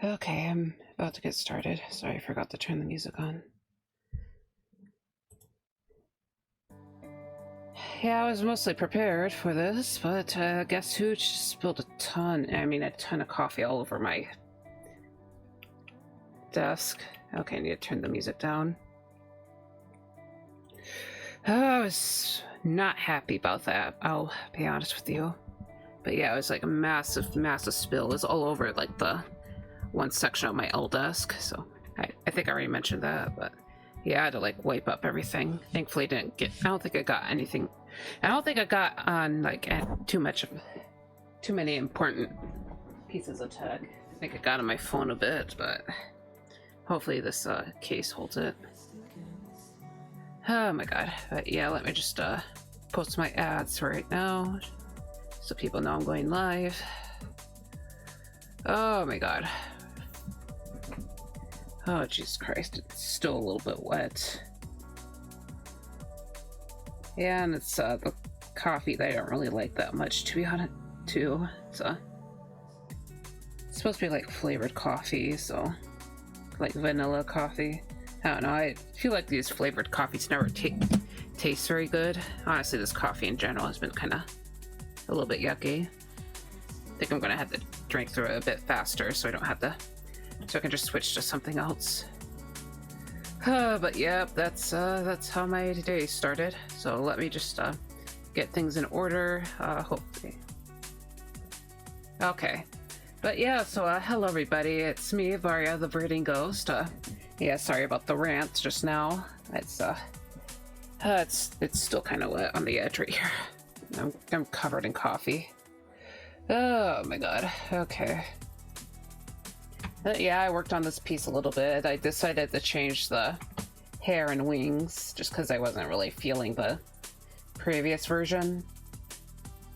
Okay, I'm about to get started. Sorry, I forgot to turn the music on. Yeah, I was mostly prepared for this, but guess who just spilled a ton of coffee all over my desk. Okay, I need to turn the music down. I was not happy about that, I'll be honest with you. But yeah, it was like a massive spill. It was all over like the one section of my L desk, so I think I already mentioned that, but yeah, I had to like wipe up everything. Thankfully I don't think I got anything. I don't think I got on like too many important pieces of tech. I think I got on my phone a bit, but hopefully this case holds it. Oh my god. But yeah, let me just post my ads right now so people know I'm going live. Oh my god. Oh Jesus Christ, it's still a little bit wet. Yeah, and it's the coffee that I don't really like that much, to be honest, too. It's supposed to be like flavored coffee, so like vanilla coffee. I don't know, I feel like these flavored coffees never taste very good. Honestly, this coffee in general has been kind of a little bit yucky. I think I'm gonna have to drink through it a bit faster so I can just switch to something else. But yeah, that's how my day started. So let me just get things in order, hopefully. Okay, but yeah, so hello everybody, it's me, Varia the ViridianGhost. Yeah, sorry about the rant just now. It's still kind of wet on the edge right here. I'm covered in coffee. Oh my god. Okay. Yeah, I worked on this piece a little bit. I decided to change the hair and wings just because I wasn't really feeling the previous version.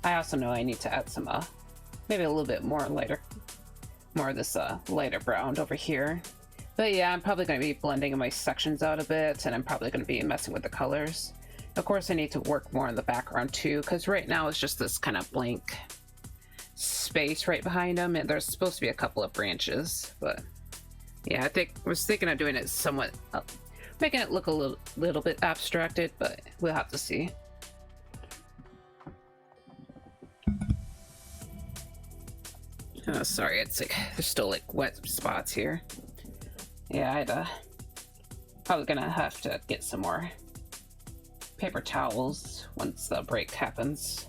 I also know I need to add some, maybe a little bit more of this lighter brown over here. But yeah, I'm probably going to be blending my sections out a bit, and I'm probably going to be messing with the colors. Of course, I need to work more in the background too, because right now it's just this kind of blank space right behind them, and there's supposed to be a couple of branches, but yeah, I was thinking of doing it somewhat making it look a little bit abstracted, but we'll have to see. Oh, sorry, it's like there's still like wet spots here. Yeah, I'd probably gonna have to get some more paper towels once the break happens.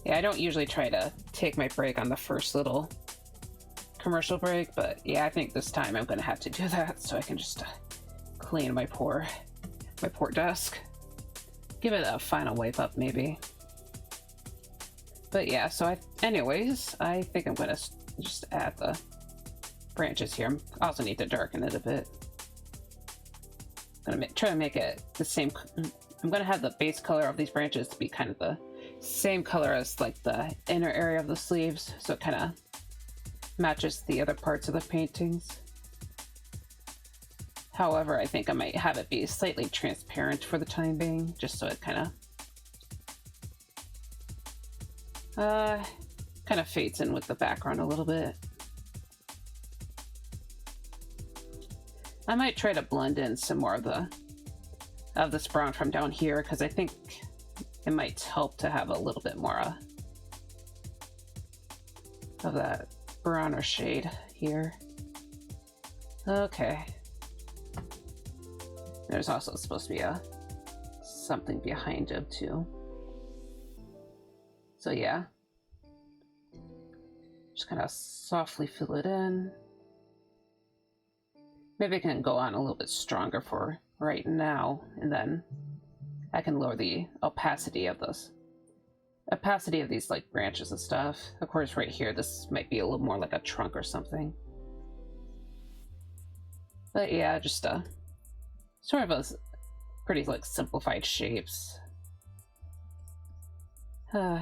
Yeah, I don't usually try to take my break on the first little commercial break, but yeah, I think this time I'm gonna have to do that so I can just clean my poor desk. Give it a final wipe up maybe. But yeah, so anyways, I think I'm gonna just add the branches here. I also need to darken it a bit. I'm gonna try to make it the same. I'm gonna have the base color of these branches to be kind of the same color as like the inner area of the sleeves, so it kind of matches the other parts of the paintings. However, I think I might have it be slightly transparent for the time being, just so it kind of fades in with the background a little bit. I might try to blend in some more of this brown from down here, because I think it might help to have a little bit more of that browner shade here. Okay. There's also supposed to be something behind him too. So yeah. Just kind of softly fill it in. Maybe I can go on a little bit stronger for right now, and then I can lower the opacity of these like branches and stuff. Of course, right here, this might be a little more like a trunk or something. But yeah, just sort of a pretty like simplified shapes. But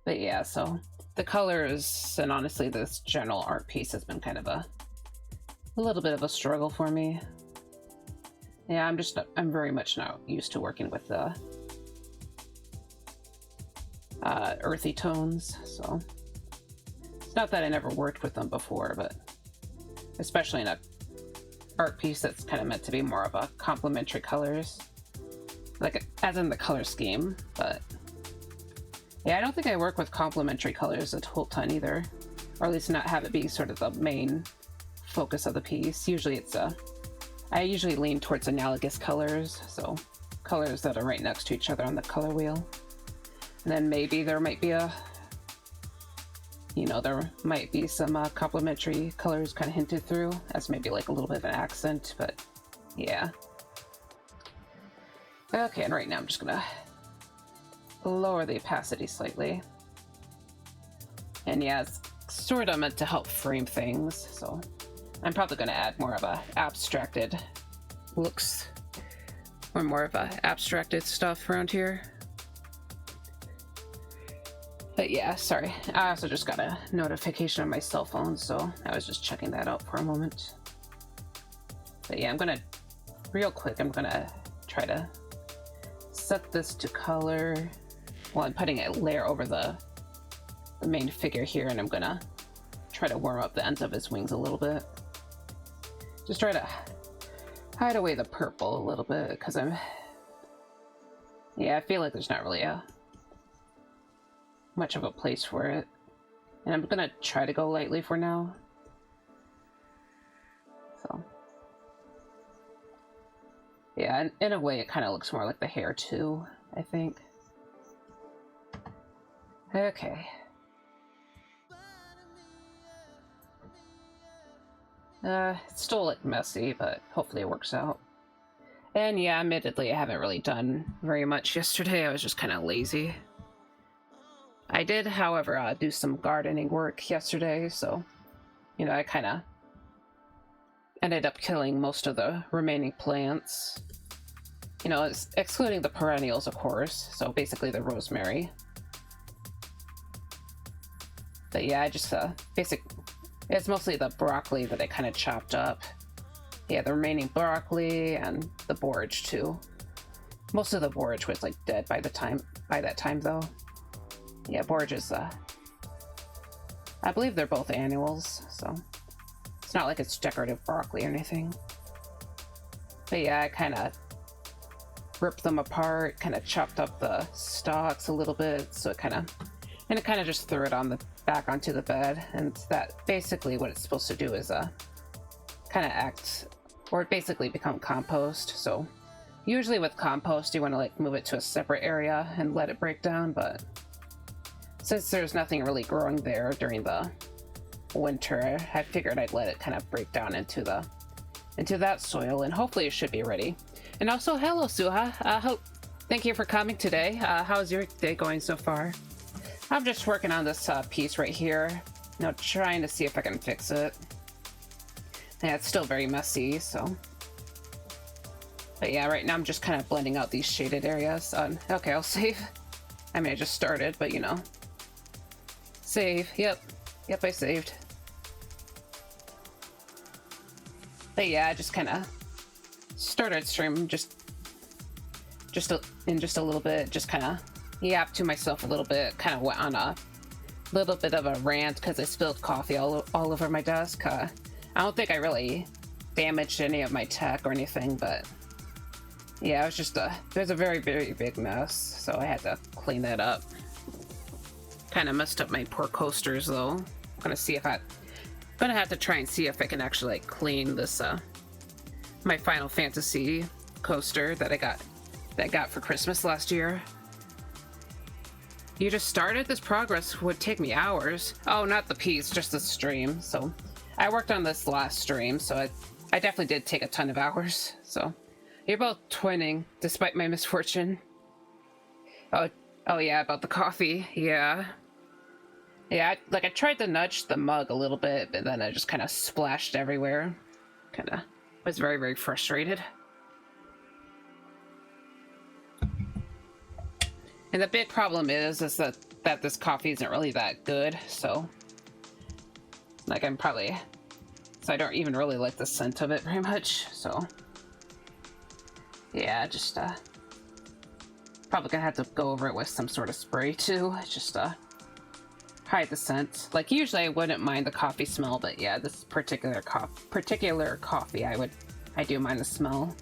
yeah, so the colors and honestly this general art piece has been kind of a little bit of a struggle for me. Yeah, I'm very much not used to working with the earthy tones, so it's Not that I never worked with them before, but especially in a art piece that's kind of meant to be more of a complementary colors, like as in the color scheme. But yeah, I don't think I work with complementary colors a whole ton either, or at least not have it be sort of the main focus of the piece. Usually I usually lean towards analogous colors, so colors that are right next to each other on the color wheel. And then maybe there might be there might be some complementary colors kind of hinted through as maybe like a little bit of an accent, but yeah. Okay, and right now I'm just gonna lower the opacity slightly. And yeah, it's sort of meant to help frame things, so I'm probably gonna add more of a abstracted looks or more of a abstracted stuff around here. But yeah, sorry. I also just got a notification on my cell phone, so I was just checking that out for a moment. But yeah, real quick, I'm gonna try to set this to color. Well, I'm putting a layer over the main figure here, and I'm gonna try to warm up the ends of his wings a little bit. Just try to hide away the purple a little bit, because I feel like there's not really much of a place for it. And I'm gonna try to go lightly for now. So yeah, in a way it kind of looks more like the hair too, I think. Okay. It's still like messy, but hopefully it works out. And yeah, admittedly I haven't really done very much yesterday. I was just kind of lazy. I did, however, do some gardening work yesterday, so, I kind of ended up killing most of the remaining plants. Excluding the perennials, of course, so basically the rosemary. But yeah, I just, it's mostly the broccoli that I kind of chopped up. Yeah, the remaining broccoli and the borage, too. Most of the borage was, like, dead by that time, though. Yeah, borage is, I believe they're both annuals, so it's not like it's decorative broccoli or anything. But yeah, I kind of ripped them apart, kind of chopped up the stalks a little bit, so it kind of just threw it back onto the bed, and that basically what it's supposed to do is kind of act, or basically become compost. So usually with compost you want to like move it to a separate area and let it break down, but since there's nothing really growing there during the winter, I figured I'd let it kind of break down into that soil, and hopefully it should be ready. And also, hello Suha, thank you for coming today. How's your day going so far? I'm just working on this piece right here, trying to see if I can fix it. Yeah, it's still very messy, so. But yeah, right now I'm just kind of blending out these shaded areas. Okay, I'll save. I mean, I just started, but save. Yep, I saved. But yeah, I just kind of started stream just a little bit, just kind of yapped to myself a little bit, kind of went on a little bit of a rant because I spilled coffee all over my desk. I don't think I really damaged any of my tech or anything, but yeah, it was just there's a very, very big mess, so I had to clean that up. Kind of messed up my poor coasters though. I'm gonna have to try and see if I can actually like clean this my Final Fantasy coaster that I got for Christmas last year. You just started? This progress would take me hours. Oh, not the piece, just the stream. So I worked on this last stream, so I definitely did take a ton of hours. So you're both twinning despite my misfortune. Oh yeah, about the coffee. Yeah, I tried to nudge the mug a little bit, but then I just kind of splashed everywhere. Kind of was very, very frustrated. And the big problem is that this coffee isn't really that good, so like I don't even really like the scent of it very much, so yeah, just probably gonna have to go over it with some sort of spray too. Just hide the scent. Like usually I wouldn't mind the coffee smell, but yeah, this particular coffee I do mind the smell.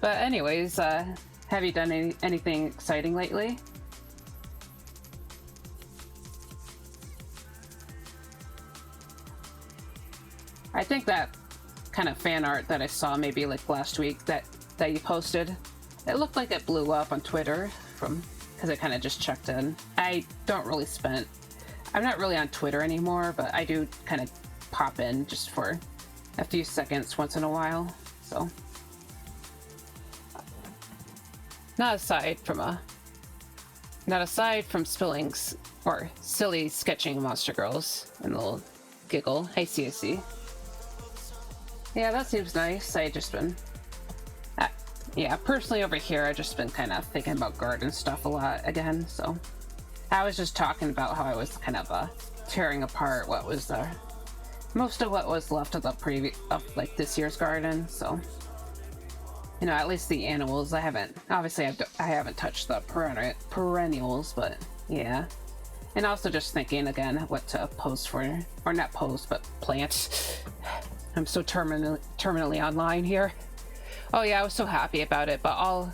But anyways, have you done anything exciting lately? I think that kind of fan art that I saw maybe like last week that you posted, it looked like it blew up on Twitter because I kind of just checked in. I'm not really on Twitter anymore, but I do kind of pop in just for a few seconds once in a while, so. Not aside from spillings or silly sketching monster girls and a little giggle. I see. Yeah, that seems nice. Yeah, personally over here, I've just been kind of thinking about garden stuff a lot again, so. I was just talking about how I was kind of tearing apart what was most of what was left of like this year's garden, so. You know, at least the animals, I haven't touched the perennials, but yeah. And also just thinking again what to post for, or not post, but plant. I'm so terminally online here. Oh yeah, I was so happy about it, but all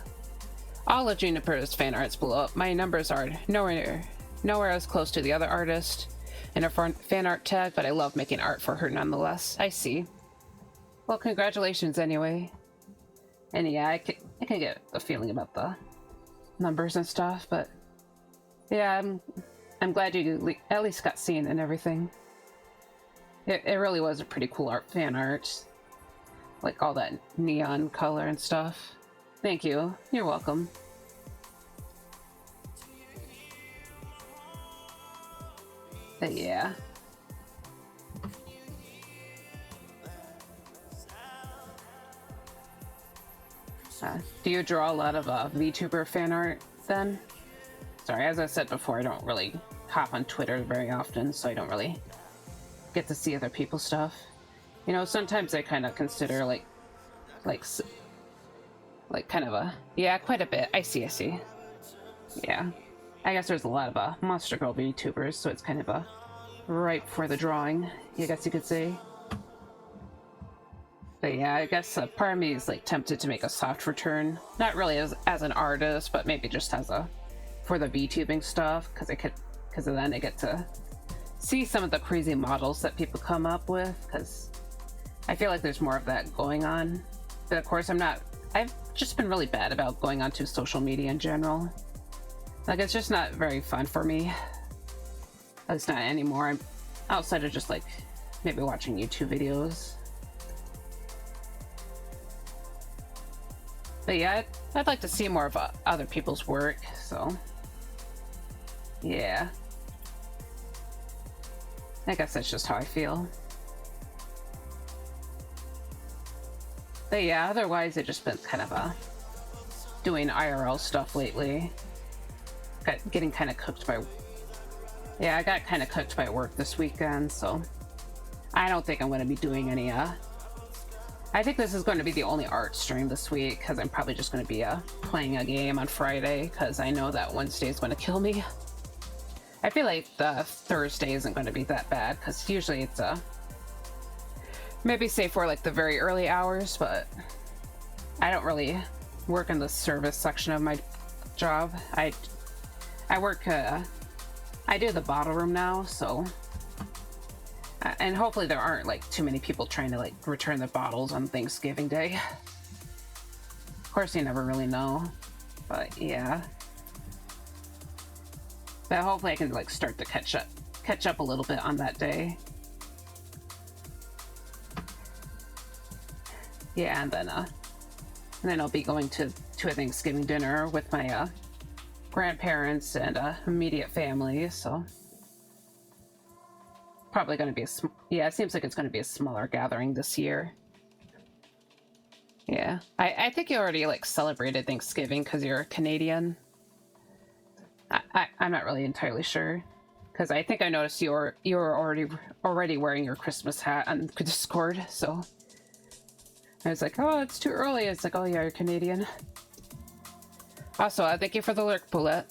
of Juniper's fan arts blew up. My numbers are nowhere as close to the other artist in her fan art tag, but I love making art for her nonetheless. I see. Well, congratulations anyway. And yeah, I can get a feeling about the numbers and stuff, but yeah, I'm glad you at least got seen and everything. It really was a pretty cool fan art. Like all that neon color and stuff. Thank you. You're welcome. But yeah. Do you draw a lot of VTuber fan art then? Sorry, as I said before, I don't really hop on Twitter very often, so I don't really get to see other people's stuff. You know, sometimes I kind of consider like kind of yeah, quite a bit. I see. Yeah, I guess there's a lot of Monster Girl VTubers, so it's kind of ripe for the drawing, I guess you could say. But yeah, I guess part of me is like tempted to make a soft return, not really as an artist, but maybe just for the VTubing stuff, because then I get to see some of the crazy models that people come up with, because I feel like there's more of that going on. But of course I've just been really bad about going onto social media in general. Like, it's just not very fun for me. It's not anymore. I'm outside of just like maybe watching YouTube videos. But yeah, I'd like to see more of other people's work, so yeah. I guess that's just how I feel. But yeah, otherwise I've just been kind of doing IRL stuff lately. Getting kind of cooked by... Yeah, I got kind of cooked by work this weekend, so I don't think I'm going to be doing any... I think this is going to be the only art stream this week, because I'm probably just going to be playing a game on Friday, because I know that Wednesday is going to kill me. I feel like the Thursday isn't going to be that bad, because usually it's maybe say for like the very early hours, but I don't really work in the service section of my job. I work, I do the bottle room now, so, and hopefully there aren't like too many people trying to like return the bottles on Thanksgiving Day. Of course, you never really know, but yeah. But hopefully I can like start to catch up a little bit on that day. Yeah, and then I'll be going to a Thanksgiving dinner with my grandparents and immediate family, so probably going to be yeah, it seems like it's going to be a smaller gathering this year. Yeah, I think you already like celebrated Thanksgiving because you're Canadian. I'm not really entirely sure, because I think I noticed you were already wearing your Christmas hat on Discord, so I was like, oh, it's too early. It's like, oh yeah, you're Canadian. Also, thank you for the lurk, Bullet.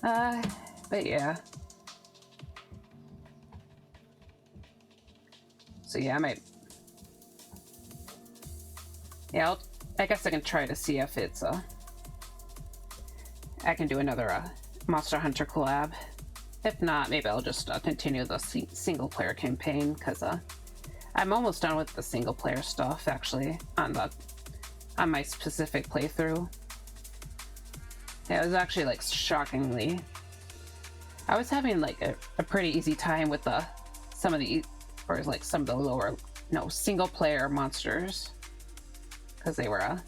But yeah. So yeah, I might... Yeah, I guess I can try to see if it's, I can do another, Monster Hunter collab. If not, maybe I'll just, continue the single-player campaign, because, I'm almost done with the single-player stuff, actually, on my specific playthrough. Yeah, it was actually, like, shockingly... I was having, like, a pretty easy time with some of the lower, single-player monsters. Because they were,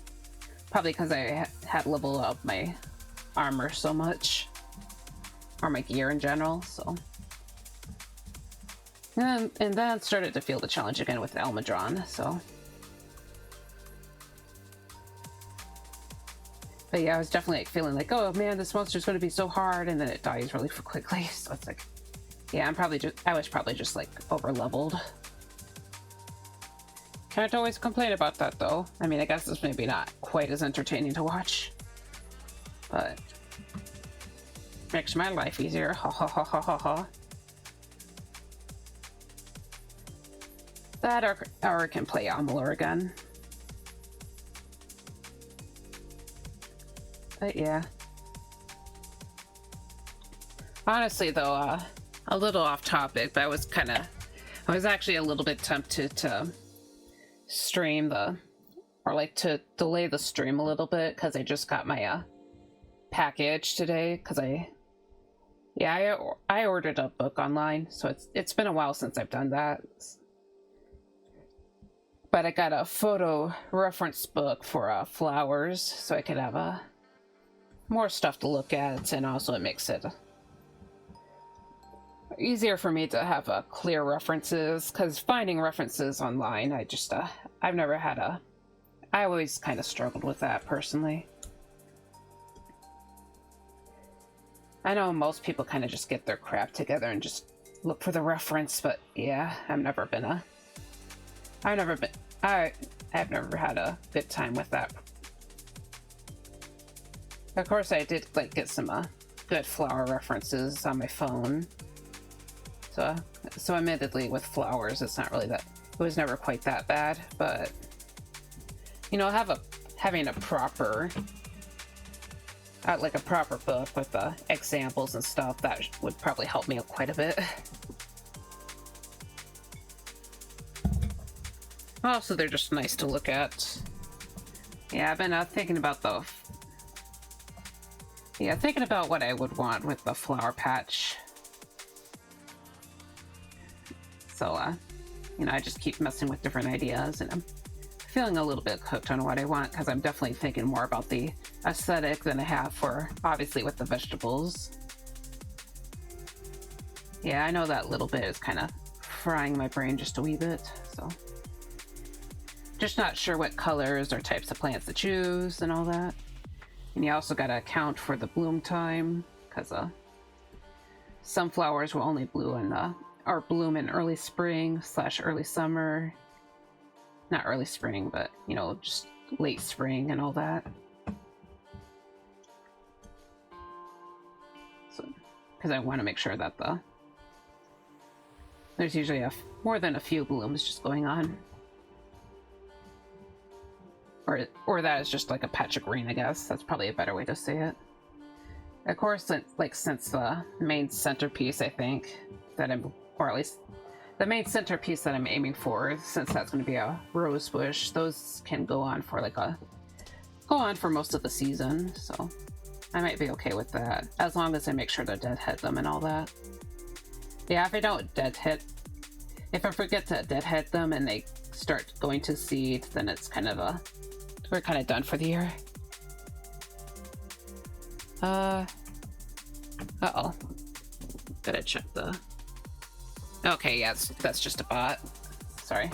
probably because I had leveled up my armor so much. Or my gear in general, so... And then started to feel the challenge again with Elmadron, so... But yeah, I was definitely feeling like, oh man, this monster's going to be so hard, and then it dies really quickly. So it's like, yeah, I was probably just like over leveled. Can't always complain about that though. I mean, I guess it's maybe not quite as entertaining to watch, but makes my life easier. Ha ha ha ha ha ha. That or I can play Amalur again. But yeah. Honestly though, a little off topic, but I was actually a little bit tempted to stream to delay the stream a little bit, because I just got my package today, because I ordered a book online, so it's been a while since I've done that. But I got a photo reference book for flowers, so I could have more stuff to look at, and also it makes it easier for me to have clear references, because finding references online, I've never had I always kind of struggled with that personally. I know most people kind of just get their crap together and just look for the reference, but yeah, I've never had a good time with that. Of course, I did like get some good flower references on my phone. So admittedly, with flowers, it's not really that. It was never quite that bad, but having a proper, like a proper book with examples and stuff, that would probably help me quite a bit. Also, they're just nice to look at. Yeah, I've been thinking about what I would want with the flower patch. So, I just keep messing with different ideas, and I'm feeling a little bit hooked on what I want, because I'm definitely thinking more about the aesthetic than I have for, obviously, with the vegetables. Yeah, I know that little bit is kind of frying my brain just a wee bit, so... Just not sure what colors or types of plants to choose and all that. And you also gotta account for the bloom time, because some flowers will only bloom in early spring / early summer. Not early spring, but just late spring and all that. So, because I want to make sure that there's usually more than a few blooms just going on. Or that is just like a patch of green, I guess. That's probably a better way to say it. Of course, since the main centerpiece, I think, or at least the main centerpiece that I'm aiming for, since that's going to be a rose bush, those can go on for most of the season, so I might be okay with that, as long as I make sure to deadhead them and all that. Yeah, if I forget to deadhead them and they start going to seed, then it's we're kind of done for the year. Uh-oh. Gotta check the... Okay, yeah, that's just a bot. Sorry.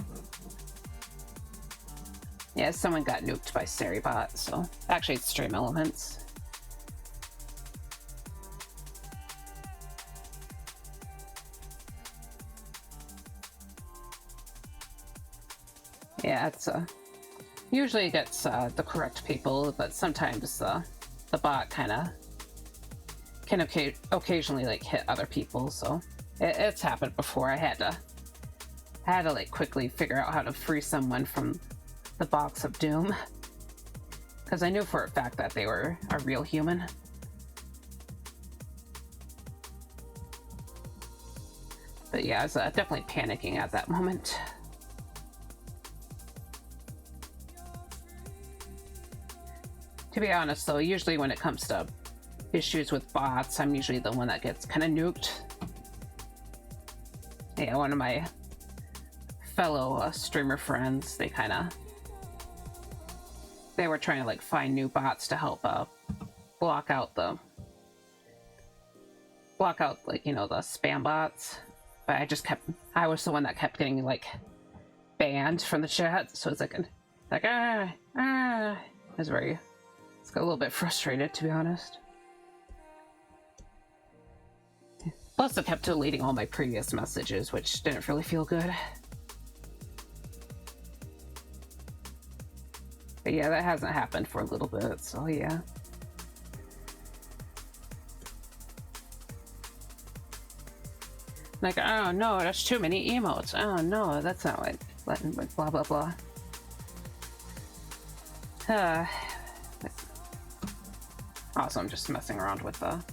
Yeah, someone got nuked by Seribot, so... Actually, it's Stream Elements. Yeah, it's, usually it gets, the correct people, but sometimes, the bot kinda can occasionally like hit other people, so it's happened before. I had to like quickly figure out how to free someone from the box of doom, because I knew for a fact that they were a real human. But yeah, I was definitely panicking at that moment. To be honest though, usually when it comes to issues with bots, I'm usually the one that gets kind of nuked. Yeah, one of my fellow streamer friends, they were trying to like find new bots to help block out like, you know, the spam bots. But I was the one that kept getting like banned from the chat, so it's like I was got a little bit frustrated, to be honest. Plus it kept deleting all my previous messages, which didn't really feel good. But yeah, that hasn't happened for a little bit, so yeah. Like, oh no, that's too many emotes. Oh no, that's not what button, blah blah blah. Also, I'm just messing around with the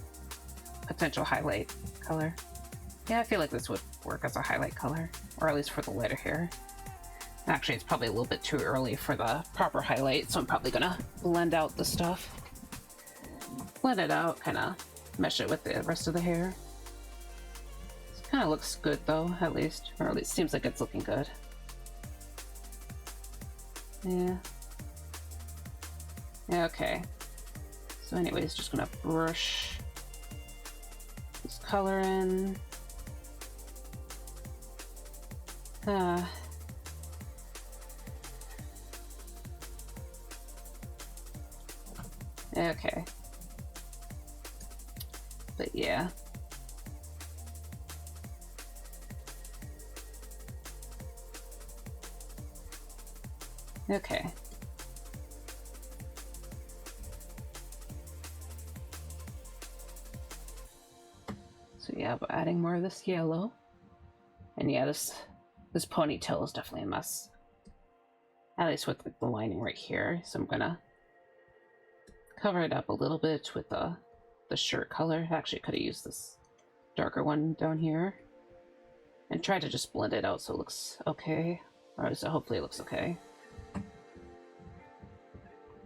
potential highlight color. Yeah, I feel like this would work as a highlight color, or at least for the lighter hair. Actually, it's probably a little bit too early for the proper highlight, so I'm probably gonna blend out the stuff. Blend it out, kind of mesh it with the rest of the hair. Kind of looks good though, at least. Or at least seems like it's looking good. Yeah. Okay. So anyways, just gonna brush this color in. Okay. But yeah. Okay. So yeah, but adding more of this yellow. And yeah, this ponytail is definitely a mess. At least with the lining right here. So I'm gonna cover it up a little bit with the shirt color. Actually, I could have used this darker one down here. And try to just blend it out so it looks okay. Or so hopefully it looks okay.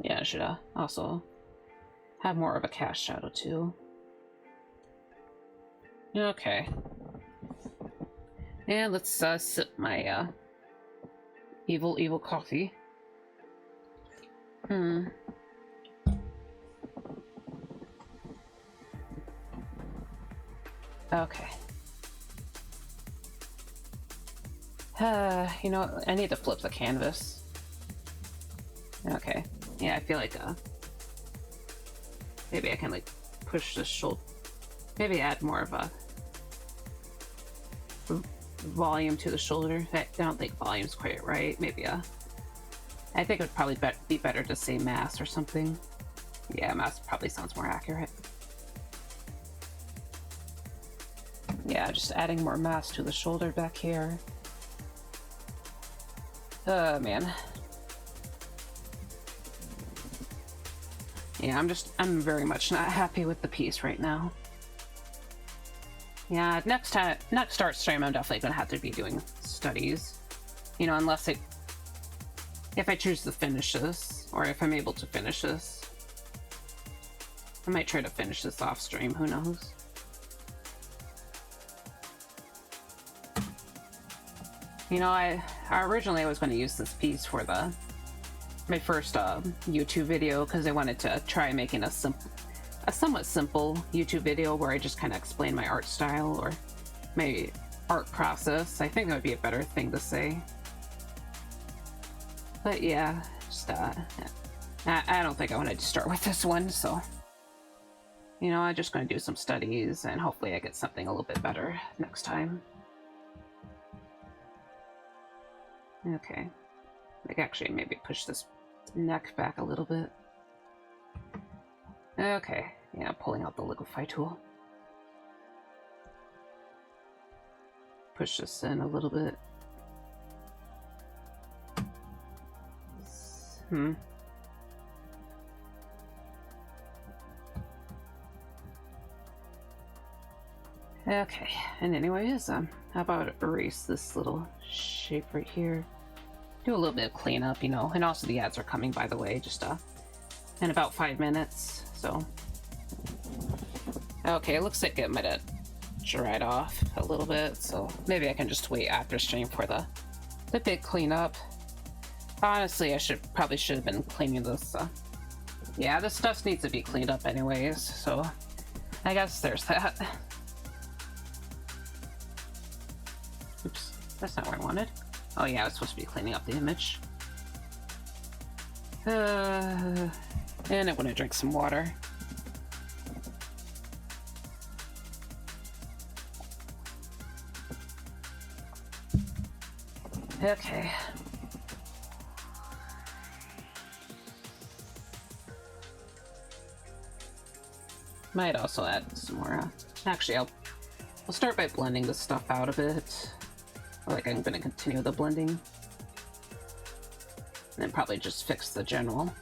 Yeah, I should also have more of a cast shadow too. Okay. And let's sip my evil coffee. Okay. You know, I need to flip the canvas. Okay. Yeah, I feel like maybe I can like push the shoulder. Maybe add more of a volume to the shoulder. I don't think volume's quite right. Maybe I think it would probably be better to say mass or something. Yeah, mass probably sounds more accurate. Yeah, just adding more mass to the shoulder back here. Oh man. Yeah, I'm very much not happy with the piece right now. Yeah, next art stream I'm definitely gonna have to be doing studies. You know, unless if I choose to finish this, or if I'm able to finish this. I might try to finish this off stream, who knows? You know, I originally was going to use this piece for my first YouTube video, because I wanted to try making a somewhat simple YouTube video where I just kind of explain my art style or my art process. I think that would be a better thing to say. But yeah, just I don't think I wanted to start with this one, so you know, I'm just going to do some studies and hopefully I get something a little bit better next time. Okay, like actually maybe push this neck back a little bit. Okay, yeah, pulling out the liquify tool. push this in a little bit. Okay, and anyways, how about erase this little shape right here? Do a little bit of cleanup, you know, and also the ads are coming, by the way, just in about 5 minutes, so. Okay, it looks like it might have dried off a little bit, so maybe I can just wait after stream for the big cleanup. Honestly, probably should have been cleaning this. Yeah, this stuff needs to be cleaned up anyways, so I guess there's that. Oops, that's not what I wanted. Oh yeah, I was supposed to be cleaning up the image. And I want to drink some water. Okay. Might also add some more. Actually, I'll start by blending this stuff out a bit. Like I'm gonna continue the blending, and then probably just fix the general,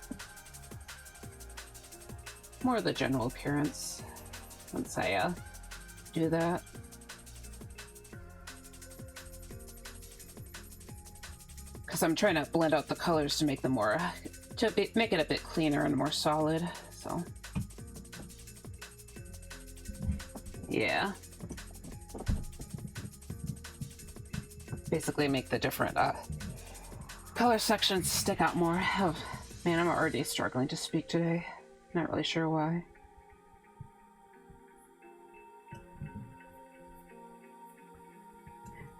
more of the general appearance once I do that. Because I'm trying to blend out the colors to make them more, make it a bit cleaner and more solid. So yeah. Basically make the different color sections stick out more. Oh, man, I'm already struggling to speak today. Not really sure why.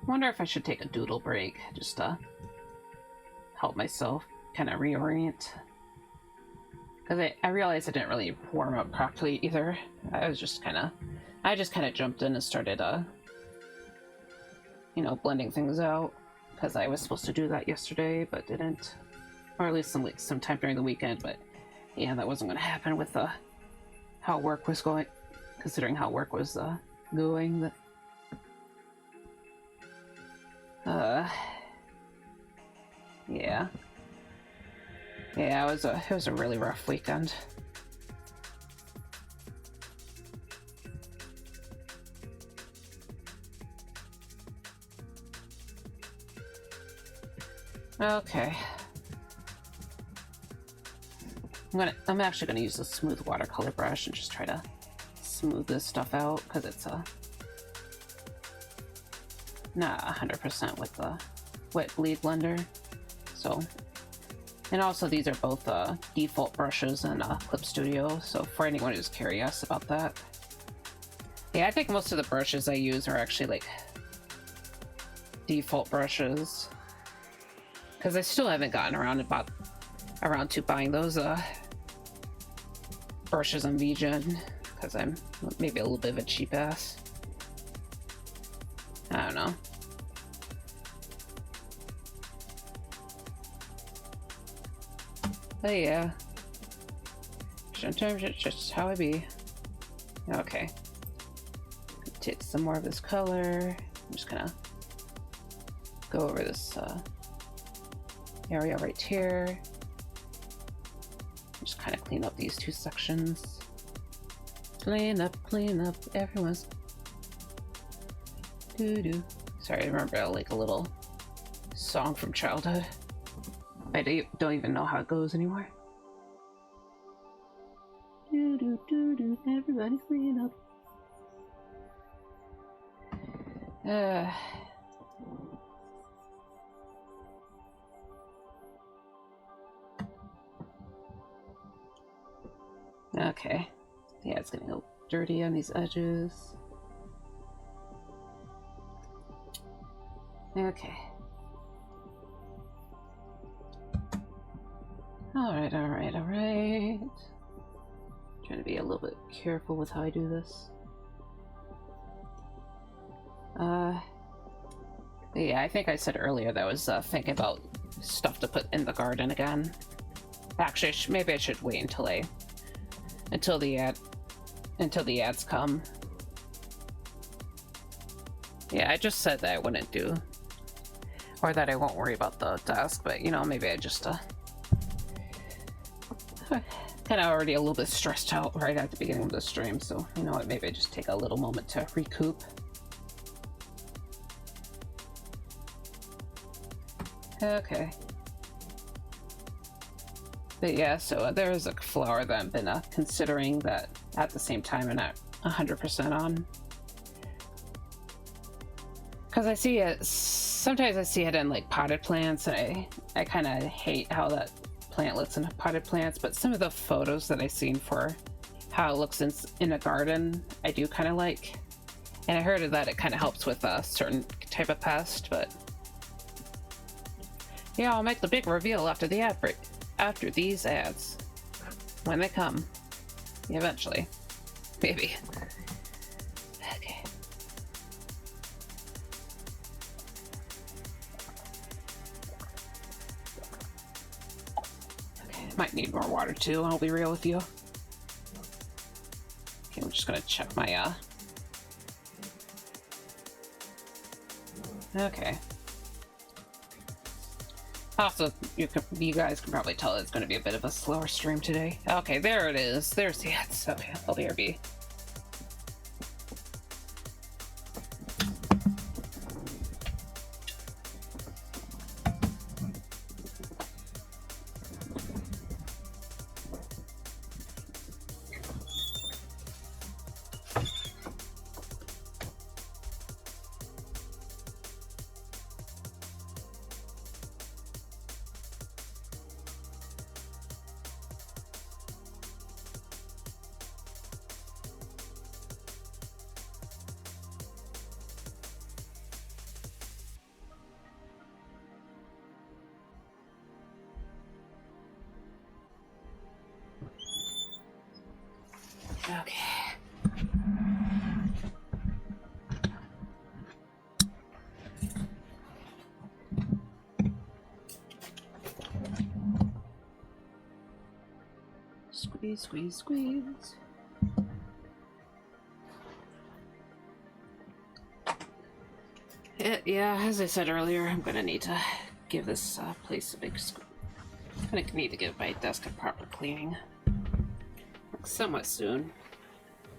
Wonder if I should take a doodle break just to help myself kind of reorient. Because I realized I didn't really warm up properly either. I just kind of jumped in and started you know, blending things out, because I was supposed to do that yesterday but didn't, or at least sometime during the weekend. But yeah, that wasn't going to happen with how work was going, considering how work was going. Yeah, it was a really rough weekend. Okay. I'm actually gonna use the smooth watercolor brush and just try to smooth this stuff out, because it's not 100% with the wet bleed blender. So, and also these are both default brushes in Clip Studio, so for anyone who's curious about that. Yeah, I think most of the brushes I use are actually like default brushes, because I still haven't gotten around to buying those brushes on VGen, because I'm maybe a little bit of a cheap ass. I don't know. But yeah, sometimes it's just how I be. Okay, take some more of this color. I'm just gonna go over this area right here. Just kind of clean up these two sections. Clean up, everyone's doo-doo. Sorry, I remember like a little song from childhood. I don't even know how it goes anymore. Doo-doo, doo-doo, everybody clean up. Okay. Yeah, it's getting a little dirty on these edges. Okay. Alright. Trying to be a little bit careful with how I do this. Yeah, I think I said earlier that I was thinking about stuff to put in the garden again. Actually, maybe I should wait until the ads come. Yeah, I just said that I wouldn't do, or that I won't worry about the desk, but you know, maybe I just kind of already a little bit stressed out right at the beginning of the stream, so you know what, maybe I just take a little moment to recoup. Okay. But yeah, so there's a flower that I've been considering that at the same time I'm not 100% on. Because I see it, sometimes I see it in like potted plants, and I kind of hate how that plant looks in potted plants, but some of the photos that I've seen for how it looks in a garden, I do kind of like. And I heard that it kind of helps with a certain type of pest, but yeah, I'll make the big reveal after the ad break, after these ads, when they come, eventually, maybe. Okay. Okay, might need more water too, I'll be real with you. Okay, I'm just gonna check my, okay. Also, you guys can probably tell it's going to be a bit of a slower stream today. Okay, there it is. There's the ads. Okay, LBRB. Okay. Squeeze, squeeze, squeeze. Yeah, as I said earlier, I'm gonna need to give this place a big I'm gonna need to give my desk a proper cleaning. Somewhat soon.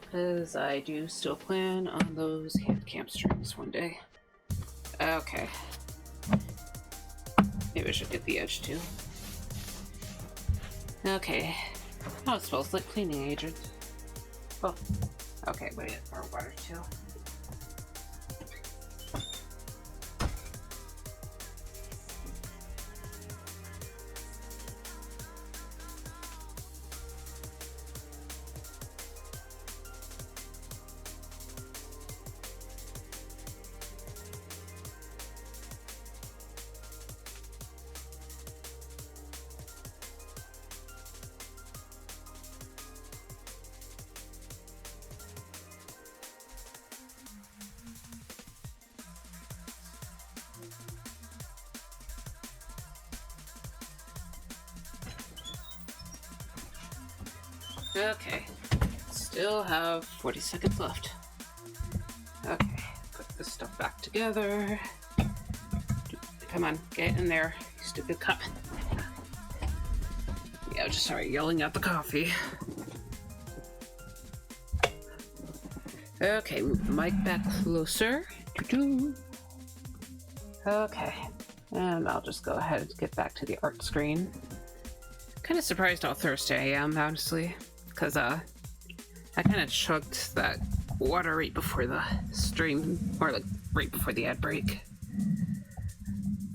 Because I do still plan on those hand cam streams one day. Okay. Maybe I should get the edge too. Okay. Oh, it smells like cleaning agent. Oh. Okay, wait, more water too. Okay, still have 40 seconds left. Okay, put this stuff back together. Come on, get in there, you stupid cup. Yeah, just sorry, yelling at the coffee. Okay, move the mic back closer. Okay, and I'll just go ahead and get back to the art screen. Kind of surprised how thirsty I am, honestly. Because I kind of chugged that water right before the stream, or like right before the ad break.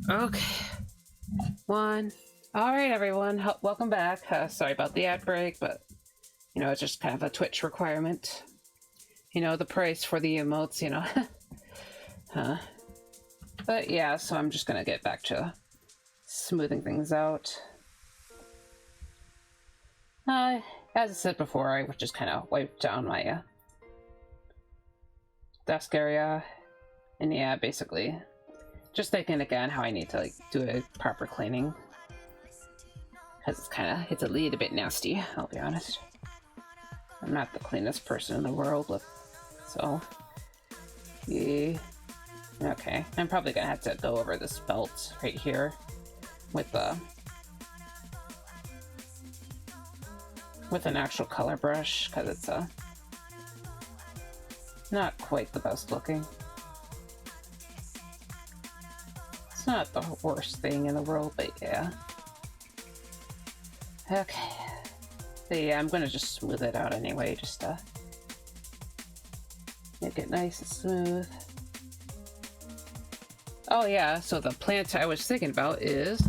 Okay. All right, everyone, welcome back. Sorry about the ad break, but you know, it's just kind of a Twitch requirement. You know, the price for the emotes, you know. But yeah, so I'm just gonna get back to smoothing things out. As I said before, I just kind of wiped down my desk area, and yeah, basically just thinking again how I need to like do a proper cleaning, because it's a little bit nasty, I'll be honest. I'm not the cleanest person in the world, so yeah. Okay, I'm probably gonna have to go over this belt right here with an actual color brush, because it's not quite the best looking. It's not the worst thing in the world, but yeah. Okay. But yeah, I'm gonna just smooth it out anyway, just to make it nice and smooth. Oh yeah, so the plant I was thinking about is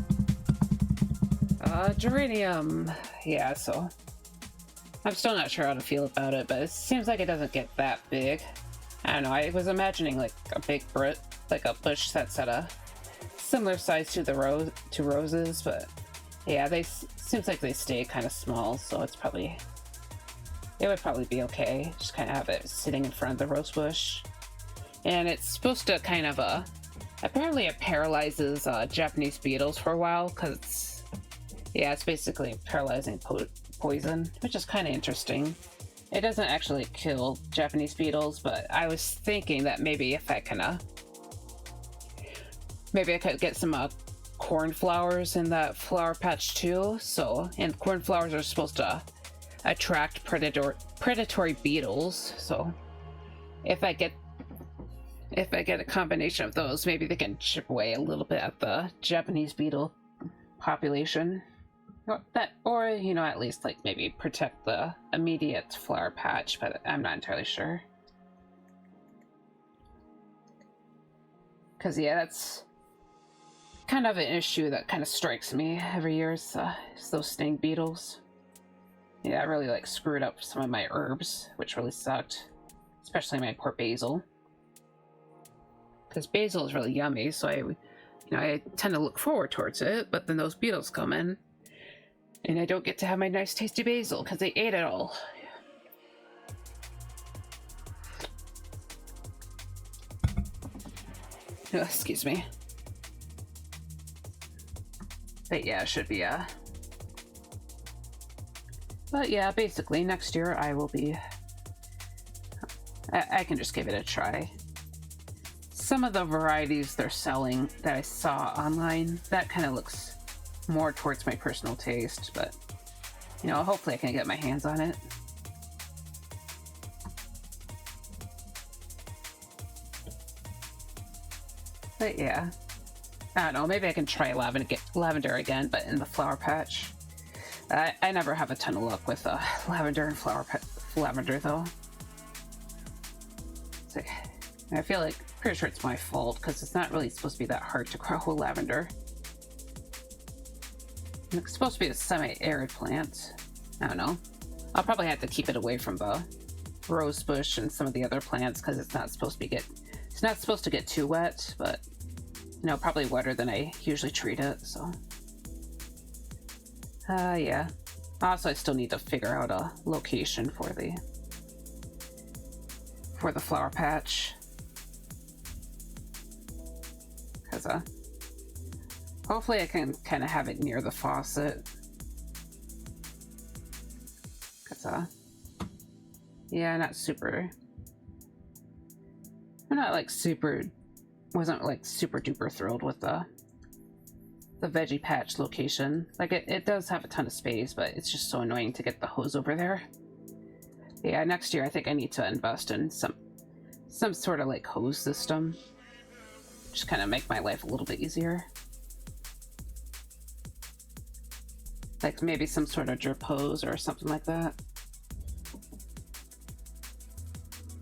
geranium. Yeah, so I'm still not sure how to feel about it, but it seems like it doesn't get that big. I don't know, I was imagining like a big like a bush that's at a similar size to the roses, but yeah, seems like they stay kind of small, so it would probably be okay. Just kind of have it sitting in front of the rose bush. And it's supposed to kind of apparently it paralyzes Japanese beetles for a while, because it's basically paralyzing poison, which is kind of interesting. It doesn't actually kill Japanese beetles, but I was thinking that maybe if I maybe I could get some cornflowers in that flower patch too. And cornflowers are supposed to attract predatory beetles. So if I get a combination of those, maybe they can chip away a little bit at the Japanese beetle population. Or at least like maybe protect the immediate flower patch, but I'm not entirely sure. Because that's kind of an issue that kind of strikes me every year is those sting beetles. Yeah, I really like screwed up some of my herbs, which really sucked, especially my poor basil. Because basil is really yummy, so I tend to look forward towards it, but then those beetles come in, and I don't get to have my nice tasty basil because they ate it all. Excuse me. But yeah, it should be but yeah, basically next year I will be I can just give it a try. Some of the varieties they're selling that I saw online, that kind of looks more towards my personal taste, but hopefully I can get my hands on it. But yeah, I don't know, maybe I can try lavender again, but in the flower patch. I never have a ton of luck with lavender and lavender though. I feel like, pretty sure it's my fault, because it's not really supposed to be that hard to grow lavender. It's supposed to be a semi-arid plant. I don't know. I'll probably have to keep it away from the rose bush and some of the other plants, because it's not supposed to get too wet, but probably wetter than I usually treat it, so. Yeah. Also, I still need to figure out a location for the flower patch. Because, hopefully I can kind of have it near the faucet. Because, yeah, wasn't like super duper thrilled with the veggie patch location. Like it does have a ton of space, but it's just so annoying to get the hose over there. Yeah, next year I think I need to invest in some sort of like hose system. Just kind of make my life a little bit easier. Like maybe some sort of drip hose or something like that.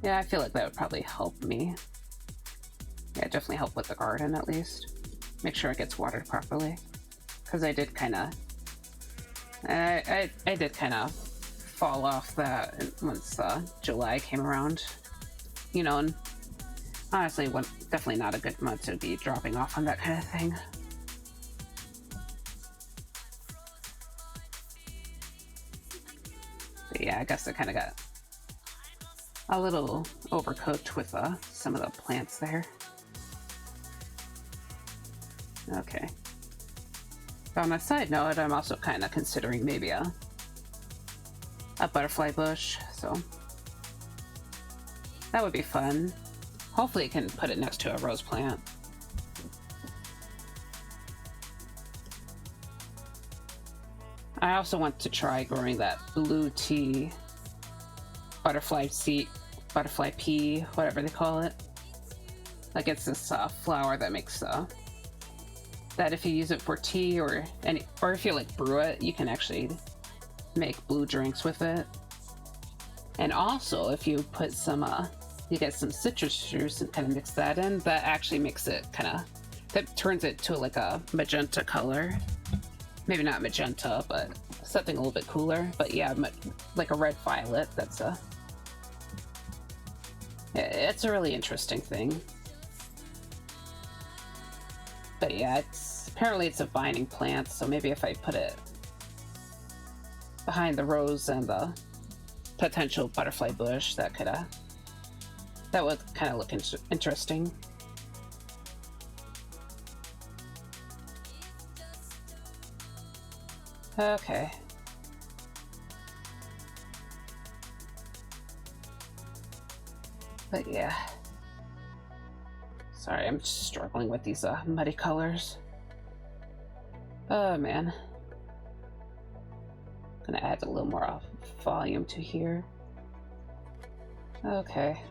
Yeah, I feel like that would probably help me. Yeah, definitely help with the garden at least. Make sure it gets watered properly. Because I did kind of... I did kind of fall off that once July came around. And honestly, definitely not a good month to be dropping off on that kind of thing. But yeah, I guess I kind of got a little overcooked with some of the plants there. Okay. On a side note, I'm also kind of considering maybe a butterfly bush, so that would be fun. Hopefully you can put it next to a rose plant. I also want to try growing that blue tea, butterfly seed, butterfly pea, whatever they call it. Like it's this flower that makes that if you use it for tea or if you like brew it, you can actually make blue drinks with it. And also if you put some you get some citrus juice and kind of mix that in, that actually makes it that turns it to like a magenta color. Maybe not magenta, but something a little bit cooler. But yeah, like a red violet. That's it's a really interesting thing. But yeah, apparently it's a vining plant, so maybe if I put it behind the rose and the potential butterfly bush, that would kind of look interesting. Okay. But yeah. Sorry, I'm just struggling with these muddy colors. Oh man. Gonna add a little more volume to here. Okay.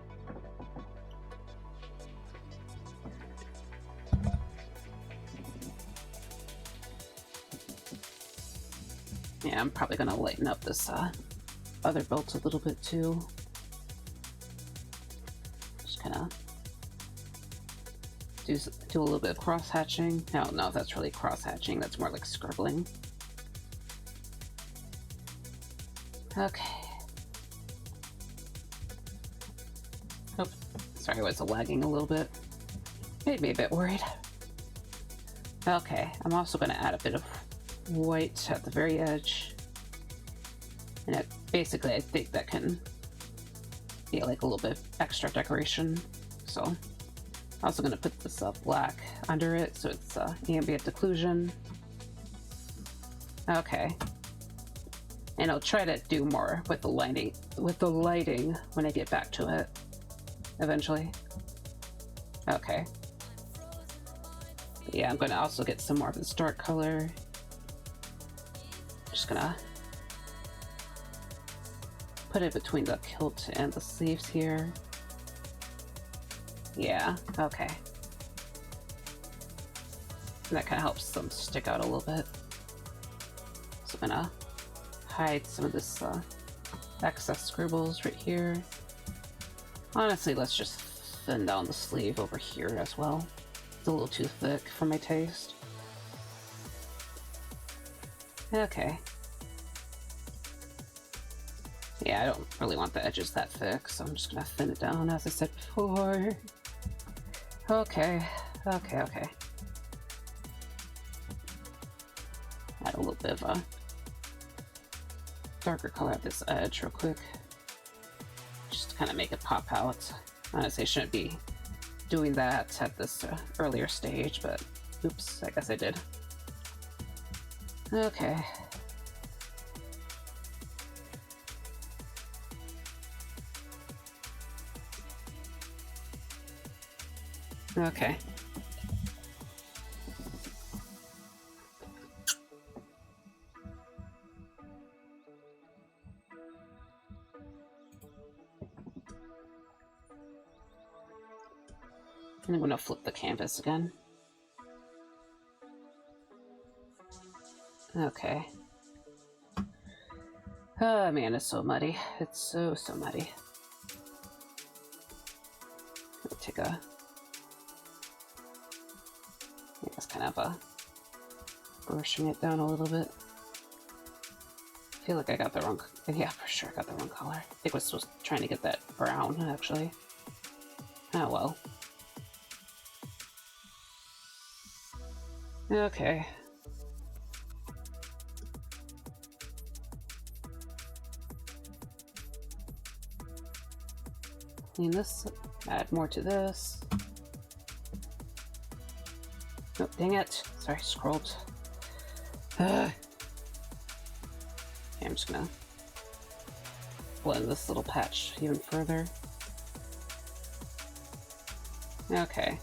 Yeah, I'm probably gonna lighten up this other belt a little bit too. Just kind of do a little bit of cross hatching. I don't know if that's really cross hatching. That's more like scribbling. Okay. Oh, sorry, I was lagging a little bit. Made me a bit worried. Okay, I'm also going to add a bit of white at the very edge. And basically, I think that can be like a little bit extra decoration. So, I'm also going to put this black under it, so it's ambient occlusion. Okay. And I'll try to do more with the lighting when I get back to it eventually. Okay. But yeah, I'm going to also get some more of this dark color. Just gonna put it between the kilt and the sleeves here. Yeah, okay. And that kind of helps them stick out a little bit. So I'm gonna hide some of this excess scribbles right here. Honestly, let's just thin down the sleeve over here as well. It's a little too thick for my taste. Okay. Yeah, I don't really want the edges that thick, so I'm just gonna thin it down as I said before. Okay, okay. Add a little bit of a darker color at this edge real quick. Just to kind of make it pop out. Honestly, I shouldn't be doing that at this earlier stage, but oops, I guess I did. Okay. Okay. And I'm gonna flip the canvas again. Okay. Oh man, it's so muddy. It's so muddy. Let me take a... I guess kind of brushing it down a little bit. I feel like I got the wrong... Yeah, for sure I got the wrong color. I think I was trying to get that brown, actually. Oh well. Okay. Clean this, add more to this. Oh, dang it. Sorry, scrolled. Okay, I'm just gonna blend this little patch even further. Okay.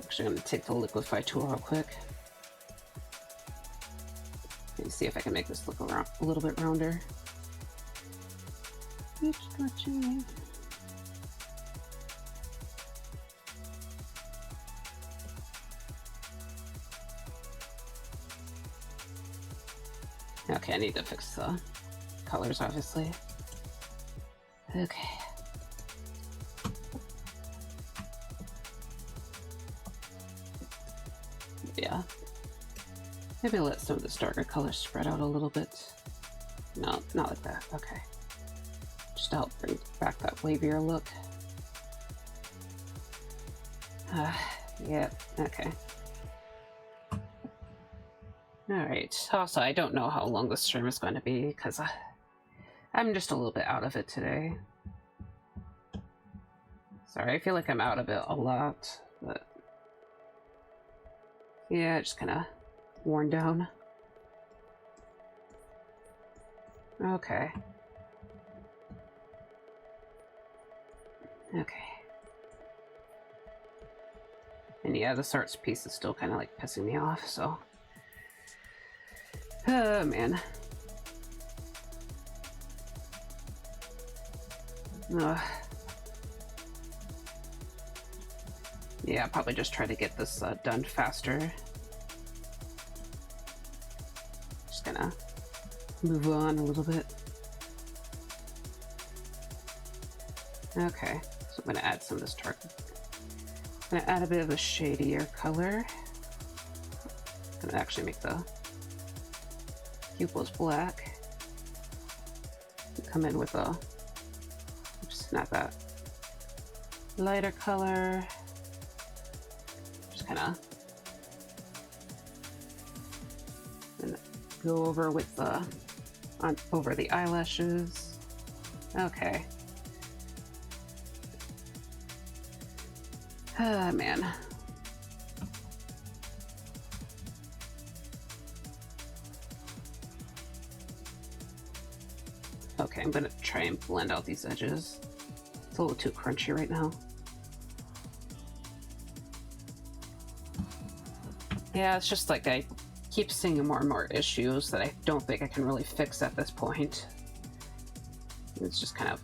Actually, I'm gonna take the liquify tool real quick. Let me see if I can make this look around a little bit rounder. Okay, I need to fix the colors, obviously. Okay. Yeah. Maybe let some of this darker colors spread out a little bit. No, not like that. Okay. Just to help bring back that wavier look. Yeah, okay. Alright. Also, I don't know how long this stream is going to be, because I'm just a little bit out of it today. Sorry, I feel like I'm out of it a lot, but... yeah, just kind of worn down. Okay. Okay. And yeah, this arts piece is still kind of like pissing me off, so... oh, man. Ugh. Yeah, probably just try to get this done faster. Just gonna move on a little bit. Okay, so I'm gonna add some of this dark. I'm gonna add a bit of a shadier color. I'm gonna actually make the pupils black. Come in with a, just not that lighter color. Just kind of go over with the over the eyelashes. Okay. Ah, man. Okay, I'm gonna try and blend out these edges. It's a little too crunchy right now. Yeah, it's just like I keep seeing more and more issues that I don't think I can really fix at this point. It's just kind of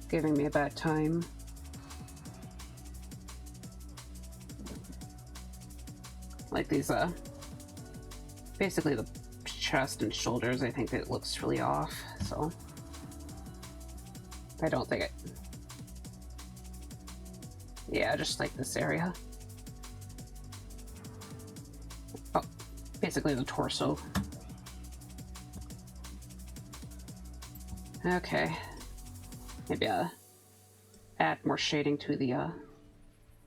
giving me a bad time. Like these, basically the chest and shoulders, I think it looks really off, so I don't think it... yeah, just like this area. Oh, basically the torso. Okay. Maybe, add more shading to the,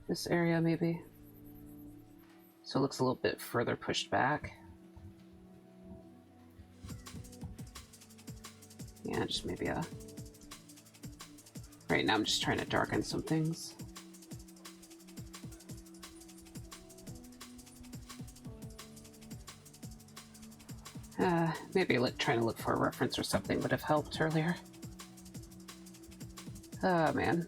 this area, maybe. So it looks a little bit further pushed back. Yeah, just maybe a... right now I'm just trying to darken some things. Maybe like trying to look for a reference or something would have helped earlier. Oh man.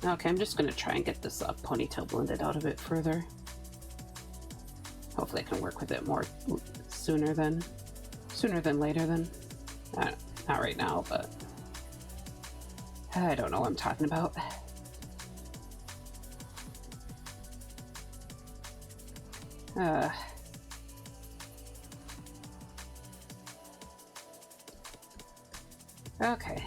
Okay, I'm just gonna try and get this ponytail blended out a bit further. Hopefully I can work with it more sooner than later then. Not right now, but I don't know what I'm talking about. Okay.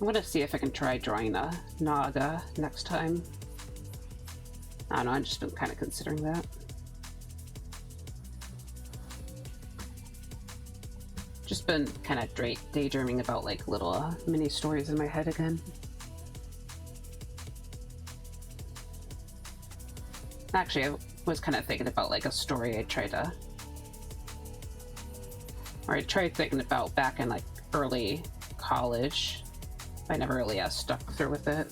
I'm gonna see if I can try drawing a Naga next time. I don't know, I've just been kind of considering that. Just been kind of daydreaming about like little mini stories in my head again. Actually, I was kind of thinking about like a story I tried thinking about back in like early college. I never really stuck through with it.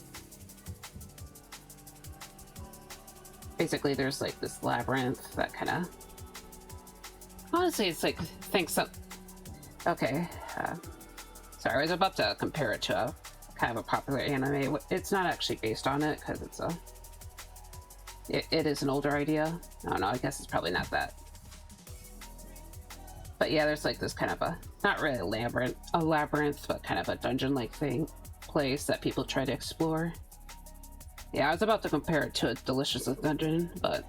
Basically, there's like this labyrinth that kind of... Honestly, it's like... Okay. Sorry, I was about to compare it to a kind of a popular anime. It's not actually based on it, because it's a... It is an older idea. I don't know, I guess it's probably not that. But yeah, there's like this kind of a... Not really a labyrinth, but kind of a dungeon-like place that people try to explore. Yeah, I was about to compare it to a Delicious Dungeon, but...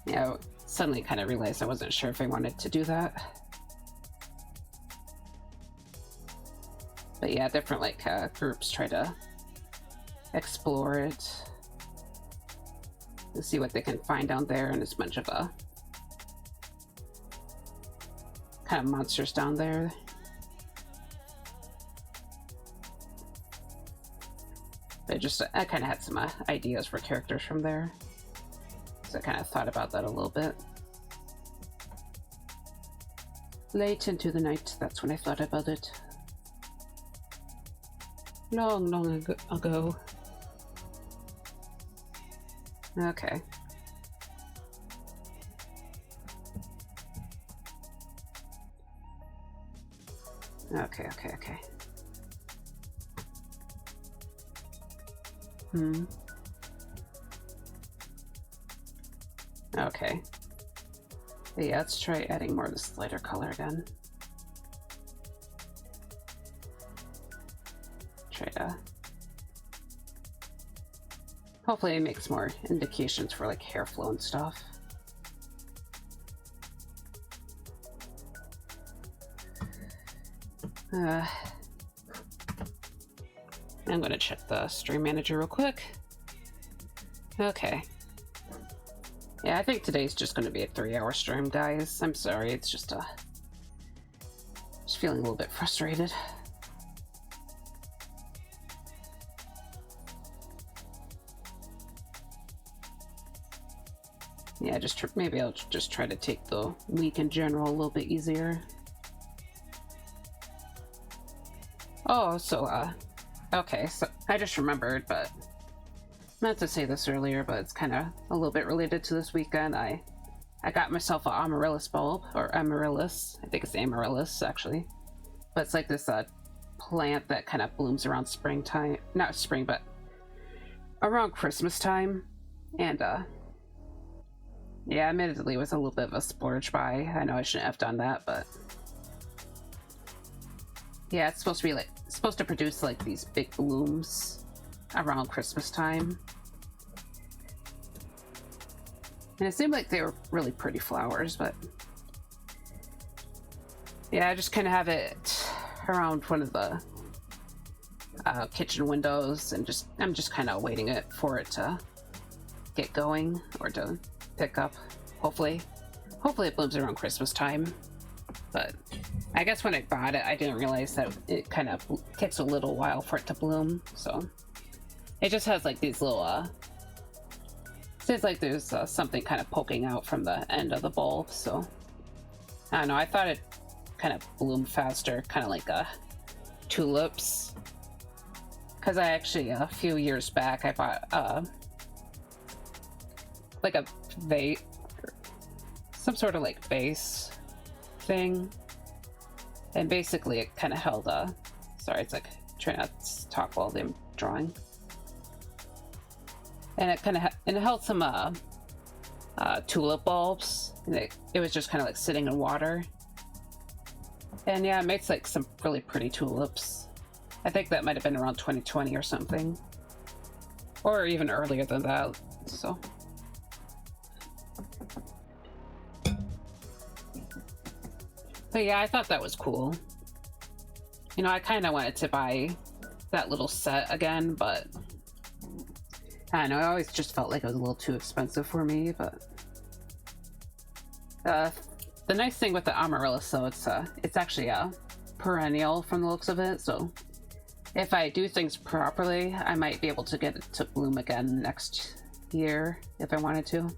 Yeah, suddenly kind of realized I wasn't sure if I wanted to do that. But yeah, different like groups try to explore it and see what they can find down there, and it's a bunch of kind of monsters down there. I kind of had some ideas for characters from there, so I kind of thought about that a little bit. Late into the night, that's when I thought about it. Long ago. Okay. Okay. Okay. Yeah, let's try adding more of this lighter color again. Try to... Hopefully it makes more indications for like hair flow and stuff. I'm gonna check the stream manager real quick. Okay. Yeah, I think today's just gonna be a 3-hour stream, guys. I'm sorry, it's just feeling a little bit frustrated. Yeah, maybe I'll just try to take the week in general a little bit easier. Oh, so, okay, so I just remembered, but I meant to say this earlier, but it's kind of a little bit related to this weekend. I got myself an amaryllis bulb, or amaryllis. I think it's amaryllis, actually. But it's like this plant that kind of blooms around springtime. Not spring, but around Christmas time. And, yeah, admittedly, it was a little bit of a splurge buy. I know I shouldn't have done that, but... Yeah, it's supposed to produce like these big blooms around Christmas time. And it seemed like they were really pretty flowers, but yeah, I just kind of have it around one of the kitchen windows, and I'm just kind of waiting for it to get going or to pick up. Hopefully it blooms around Christmas time. But I guess when I bought it, I didn't realize that it kind of takes a little while for it to bloom. So it just has like these little, seems like there's something kind of poking out from the end of the bulb. So I don't know, I thought it kind of bloomed faster, kind of like tulips. Because I actually, a few years back, I bought like a vase, some sort of like vase thing, and basically it kind of held sorry, it's like trying not to talk while I'm drawing, and it kind of it held some tulip bulbs, and it was just kind of like sitting in water, and yeah, it makes like some really pretty tulips. I think that might have been around 2020 or something, or even earlier than that. So but yeah, I thought that was cool. You know, I kind of wanted to buy that little set again, but I don't know, I always just felt like it was a little too expensive for me, but the nice thing with the amaryllis, though, it's actually a perennial from the looks of it, so if I do things properly, I might be able to get it to bloom again next year if I wanted to.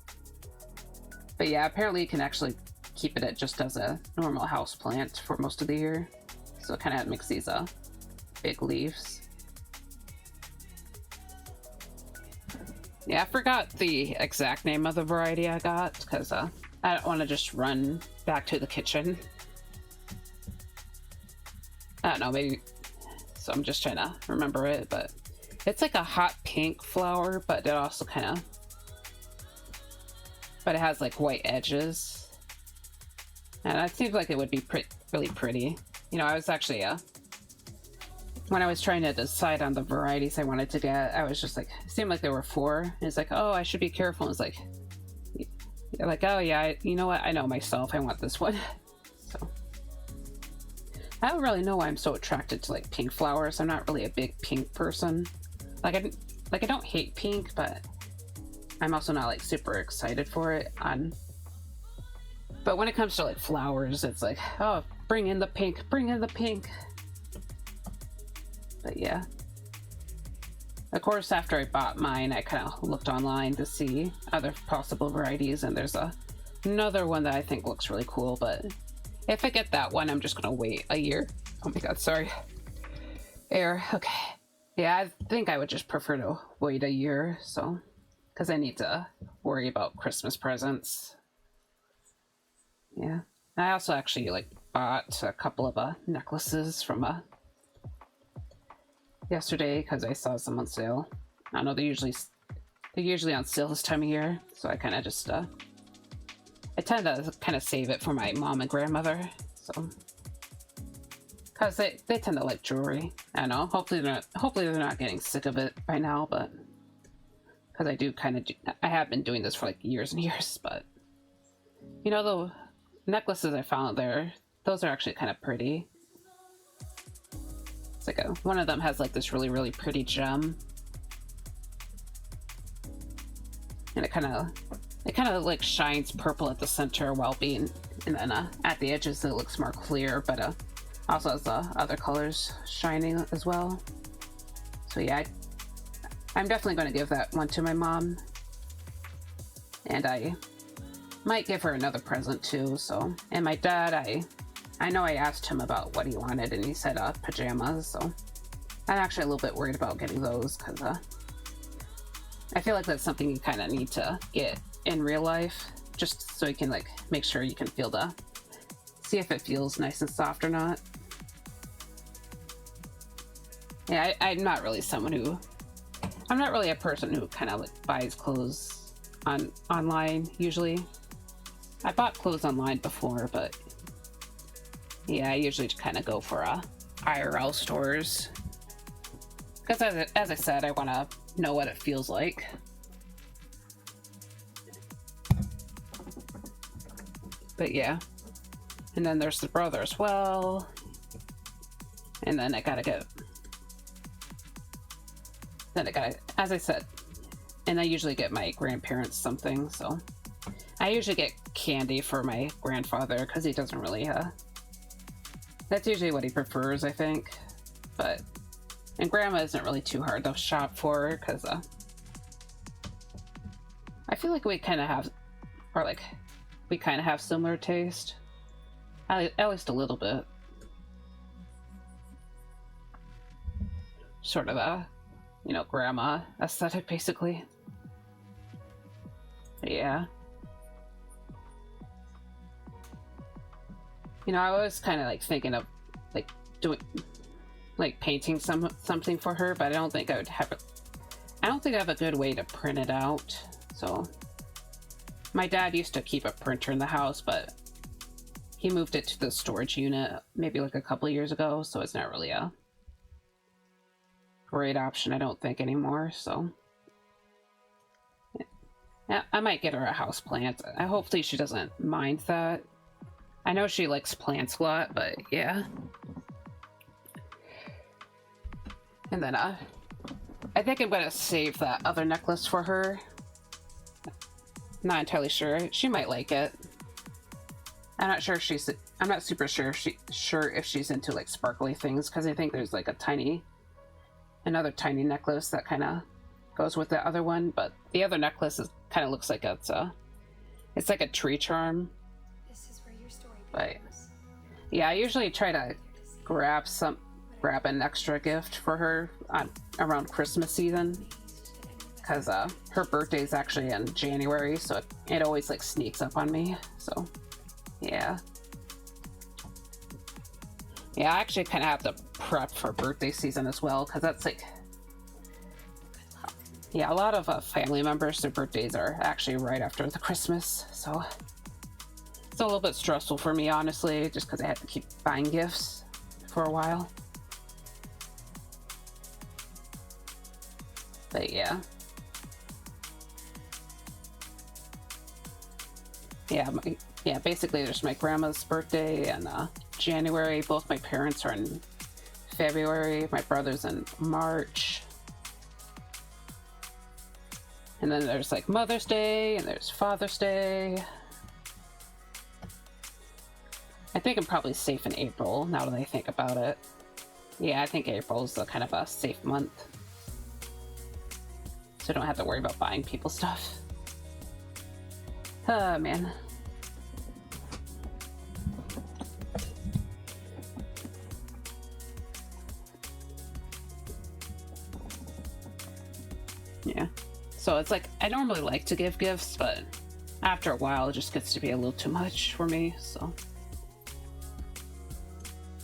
But yeah, apparently you can actually keep it just as a normal house plant for most of the year, so it kind of makes these big leaves. Yeah, I forgot the exact name of the variety I got because I don't want to just run back to the kitchen. I don't know, maybe. So I'm just trying to remember it, but it's like a hot pink flower, but it also kind of, but it has like white edges, and it seems like it would be really pretty. You know, I was actually when I was trying to decide on the varieties I wanted to get, I was just like, it seemed like there were 4, and it's like, oh, I should be careful. And it's like, oh yeah, you know what? I know myself. I want this one. So I don't really know why I'm so attracted to like pink flowers. I'm not really a big pink person. Like I don't hate pink, but I'm also not like super excited for it. But when it comes to like flowers, it's like, oh, bring in the pink, bring in the pink. But yeah. Of course, after I bought mine, I kind of looked online to see other possible varieties, and there's another one that I think looks really cool, but if I get that one, I'm just gonna wait a year. Oh my god, sorry. Air, okay. Yeah, I think I would just prefer to wait a year, so, because I need to worry about Christmas presents. Yeah. I also actually, like, bought a couple of necklaces from yesterday because I saw some on sale. I don't know, they're usually on sale this time of year, so I kind of just I tend to kind of save it for my mom and grandmother, so because they tend to like jewelry. I don't know. Hopefully they're not getting sick of it by now, but because I have been doing this for like years and years. But you know, the necklaces I found there, those are actually kind of pretty. It's like one of them has like this really pretty gem, and it kind of like shines purple at the center while being, and then at the edges it looks more clear, but also has other colors shining as well. So yeah, I'm definitely going to give that one to my mom, and I might give her another present too. So, and my dad, I know I asked him about what he wanted, and he said pajamas, so I'm actually a little bit worried about getting those because I feel like that's something you kind of need to get in real life, just so you can like make sure you can see if it feels nice and soft or not. Yeah, I'm not really a person who kind of like buys clothes online usually. I bought clothes online before, but yeah, I usually kind of go for IRL stores because as I said, I want to know what it feels like. But yeah, and then there's the brother as well, and then I gotta, as I said, and I usually get my grandparents something, so I usually get candy for my grandfather because he doesn't really that's usually what he prefers, I think. But and grandma isn't really too hard to shop for because I feel like we kind of have similar taste, at least a little bit. Sort of grandma aesthetic, basically. But yeah. I was kind of like thinking of like doing like painting something for her, but I don't think I have a good way to print it out. So my dad used to keep a printer in the house, but he moved it to the storage unit maybe like a couple of years ago, so it's not really a great option, I don't think, anymore. So yeah, I might get her a house plant. Hopefully she doesn't mind that. I know she likes plants a lot, but yeah. And then I think I'm gonna save that other necklace for her. Not entirely sure. She might like it. I'm not sure if she's. I'm not super sure if she's into like sparkly things, because I think there's like another tiny necklace that kind of goes with the other one. But the other necklace kind of looks like it's like a tree charm. This is where your story But begins. yeah, I usually try to grab an extra gift for her around Christmas season, because her birthday's actually in January, so it always like sneaks up on me. So yeah, I actually kind of have to prep for birthday season as well, because that's like, yeah, a lot of family members, their birthdays are actually right after the Christmas, so it's a little bit stressful for me, honestly, just because I had to keep buying gifts for a while. But yeah. Yeah, basically there's my grandma's birthday in January. Both my parents are in February. My brother's in March. And then there's like Mother's Day and there's Father's Day. I think I'm probably safe in April, now that I think about it. Yeah, I think April's a kind of a safe month. So I don't have to worry about buying people stuff. Oh, man. Yeah. So it's like, I normally like to give gifts, but after a while it just gets to be a little too much for me, so.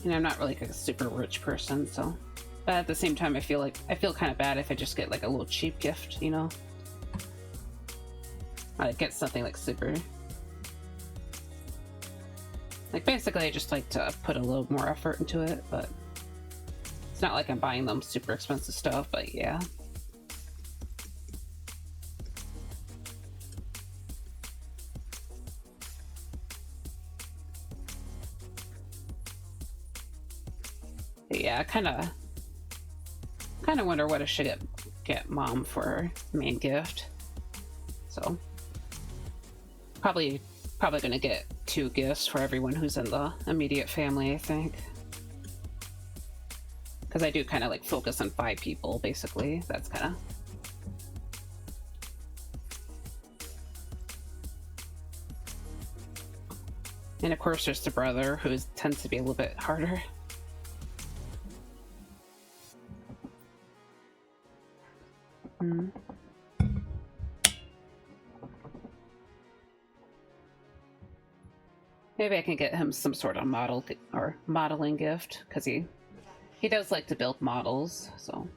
And I'm not really like a super rich person, so. But at the same time, I feel kind of bad if I just get like a little cheap gift, you know? I get something like super. Like basically I just like to put a little more effort into it, but it's not like I'm buying them super expensive stuff, but yeah. But yeah, I kind of wonder what I should get mom for her main gift. So probably gonna get 2 gifts for everyone who's in the immediate family, I think, because I do kind of like focus on 5 people basically. That's kind of. And of course there's the brother, who tends to be a little bit harder. Maybe I can get him some sort of modeling gift, because he does like to build models, so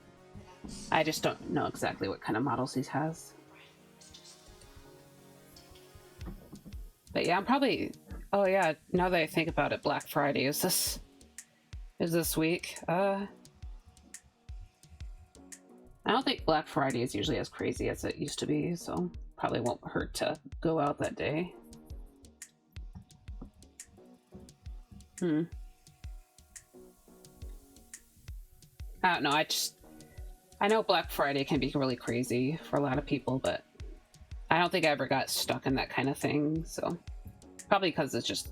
I just don't know exactly what kind of models he has. But yeah, I'm probably, oh yeah, now that I think about it, Black Friday is this week. I don't think Black Friday is usually as crazy as it used to be, so probably won't hurt to go out that day. I don't know, I know Black Friday can be really crazy for a lot of people, but I don't think I ever got stuck in that kind of thing, so probably because it's just,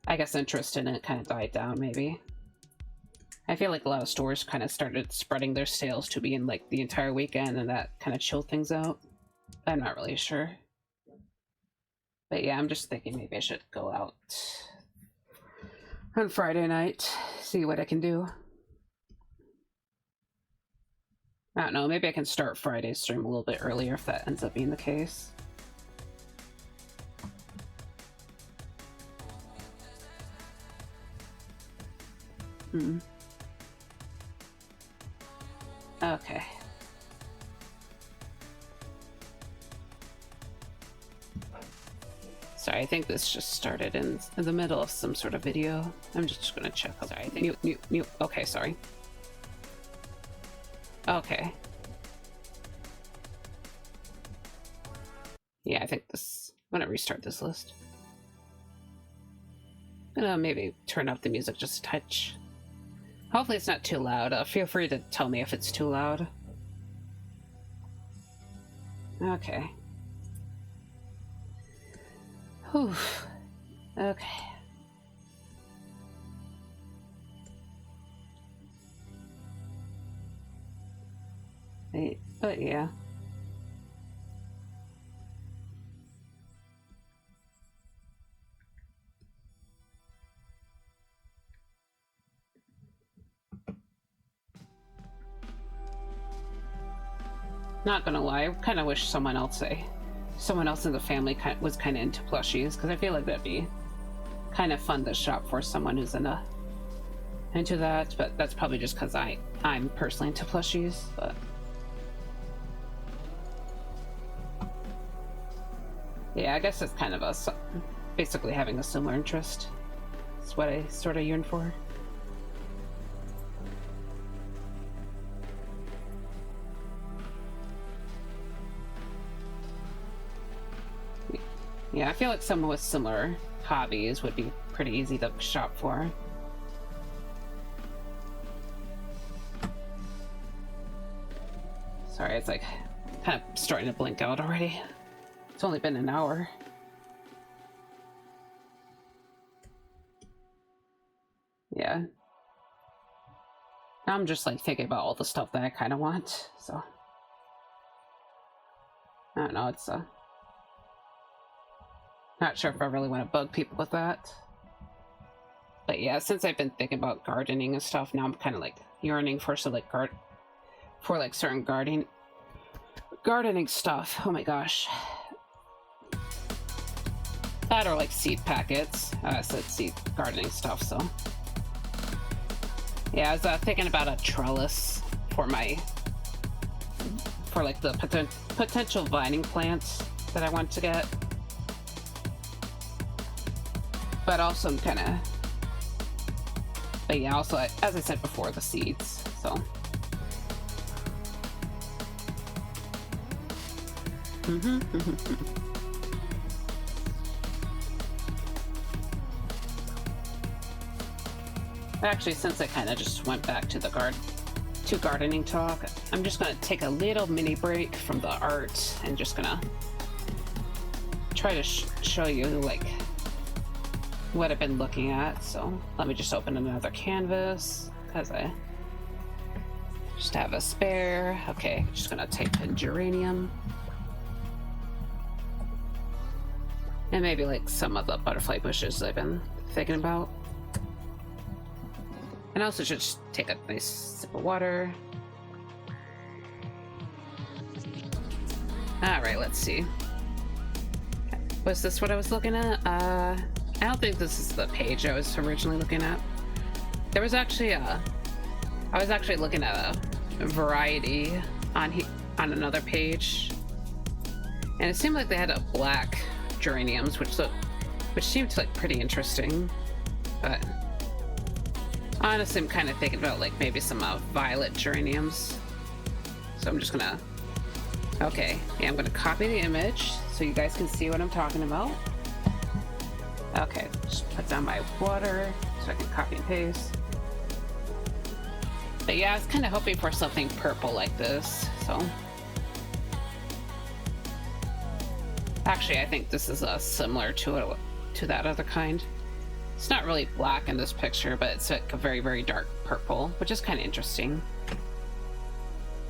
I guess, interest in it kind of died down, maybe. I feel like a lot of stores kind of started spreading their sales to be in like the entire weekend, and that kind of chilled things out. I'm not really sure. But yeah, I'm just thinking maybe I should go out on Friday night, see what I can do. I don't know, maybe I can start Friday's stream a little bit earlier if that ends up being the case. Okay. Sorry, I think this just started in the middle of some sort of video. I'm just gonna check. Sorry, I think mute. Okay, sorry. Okay. Yeah, I think I'm gonna restart this list. I'm gonna maybe turn up the music just a touch. Hopefully it's not too loud. Feel free to tell me if it's too loud. Okay. Whew. Okay. But yeah. Not gonna lie, I kind of wish someone else in the family was kind of into plushies, because I feel like that'd be kind of fun to shop for someone who's into that. But that's probably just because I'm personally into plushies. But yeah, I guess it's kind of basically having a similar interest. It's what I sort of yearn for. Yeah, I feel like someone with similar hobbies would be pretty easy to shop for. Sorry, it's like kind of starting to blink out already. It's only been an hour. Yeah. Now I'm just like thinking about all the stuff that I kind of want, so. I don't know, it's not sure if I really want to bug people with that. But yeah, since I've been thinking about gardening and stuff, now I'm kind of like yearning for some like certain gardening stuff. Oh my gosh. That or like seed packets. I said seed gardening stuff, so. Yeah, I was thinking about a trellis for like the potential vining plants that I want to get. But also I'm kind of, but yeah, also as I said before, the seeds, so. Actually, since I kind of just went back to gardening talk, I'm just gonna take a little mini break from the art and just gonna try to show you like what I've been looking at. So let me just open another canvas because I just have a spare. Okay, just gonna type in geranium and maybe like some of the butterfly bushes I've been thinking about. And I also should just take a nice sip of water. All right, let's see. Was this what I was looking at? I don't think this is the page I was originally looking at. There was actually I was actually looking at a variety on another page, and it seemed like they had a black geraniums, which seemed like pretty interesting. But honestly, I'm kind of thinking about like maybe some violet geraniums. So I'm just gonna. Okay, yeah, I'm gonna copy the image so you guys can see what I'm talking about. Okay, just put down my water so I can copy and paste. But yeah, I was kind of hoping for something purple like this, so. Actually, I think this is similar to that other kind. It's not really black in this picture, but it's like a very, very dark purple, which is kind of interesting.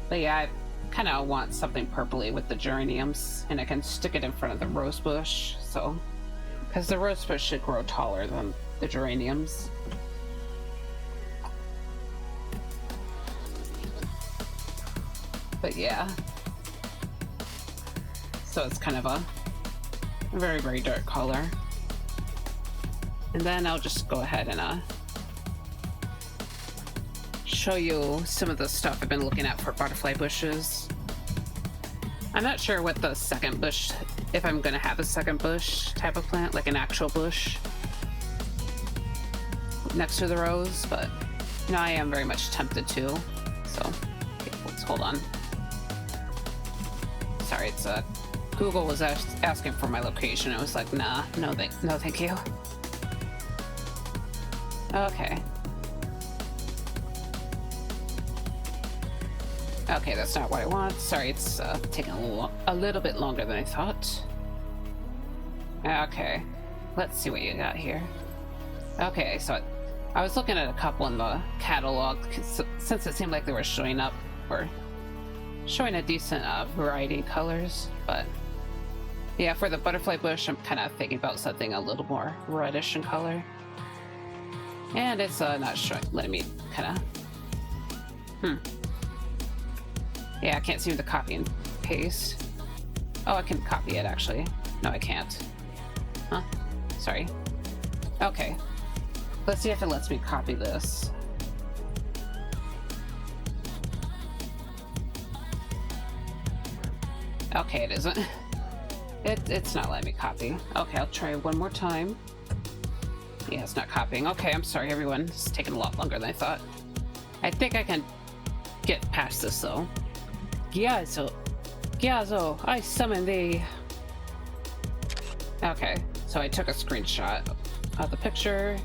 But yeah, I kind of want something purpley with the geraniums, and I can stick it in front of the rose bush, so. Because the rose bush should grow taller than the geraniums. But yeah. So it's kind of a very, very dark color. And then I'll just go ahead and show you some of the stuff I've been looking at for butterfly bushes. I'm not sure what the second bush, if I'm gonna have a second bush type of plant, like an actual bush next to the rose, but you know, I am very much tempted to. So okay, let's hold on. Sorry, it's Google was asking for my location. I was like, nah, no thank you. Okay. Okay, that's not what I want. Sorry, it's taking a little bit longer than I thought. Okay, let's see what you got here. Okay, so I was looking at a couple in the catalog since it seemed like they were showing up or showing a decent variety of colors, but yeah, for the butterfly bush, I'm kind of thinking about something a little more reddish in color. And it's not showing, letting me kind of, yeah, I can't seem to copy and paste. Oh, I can copy it actually. No, I can't. Huh? Sorry. Okay. Let's see if it lets me copy this. Okay, it isn't. It's not letting me copy. Okay, I'll try one more time. Yeah, it's not copying. Okay, I'm sorry everyone. It's taking a lot longer than I thought. I think I can get past this though. Gyazo, I summon thee. Okay, so I took a screenshot of the picture.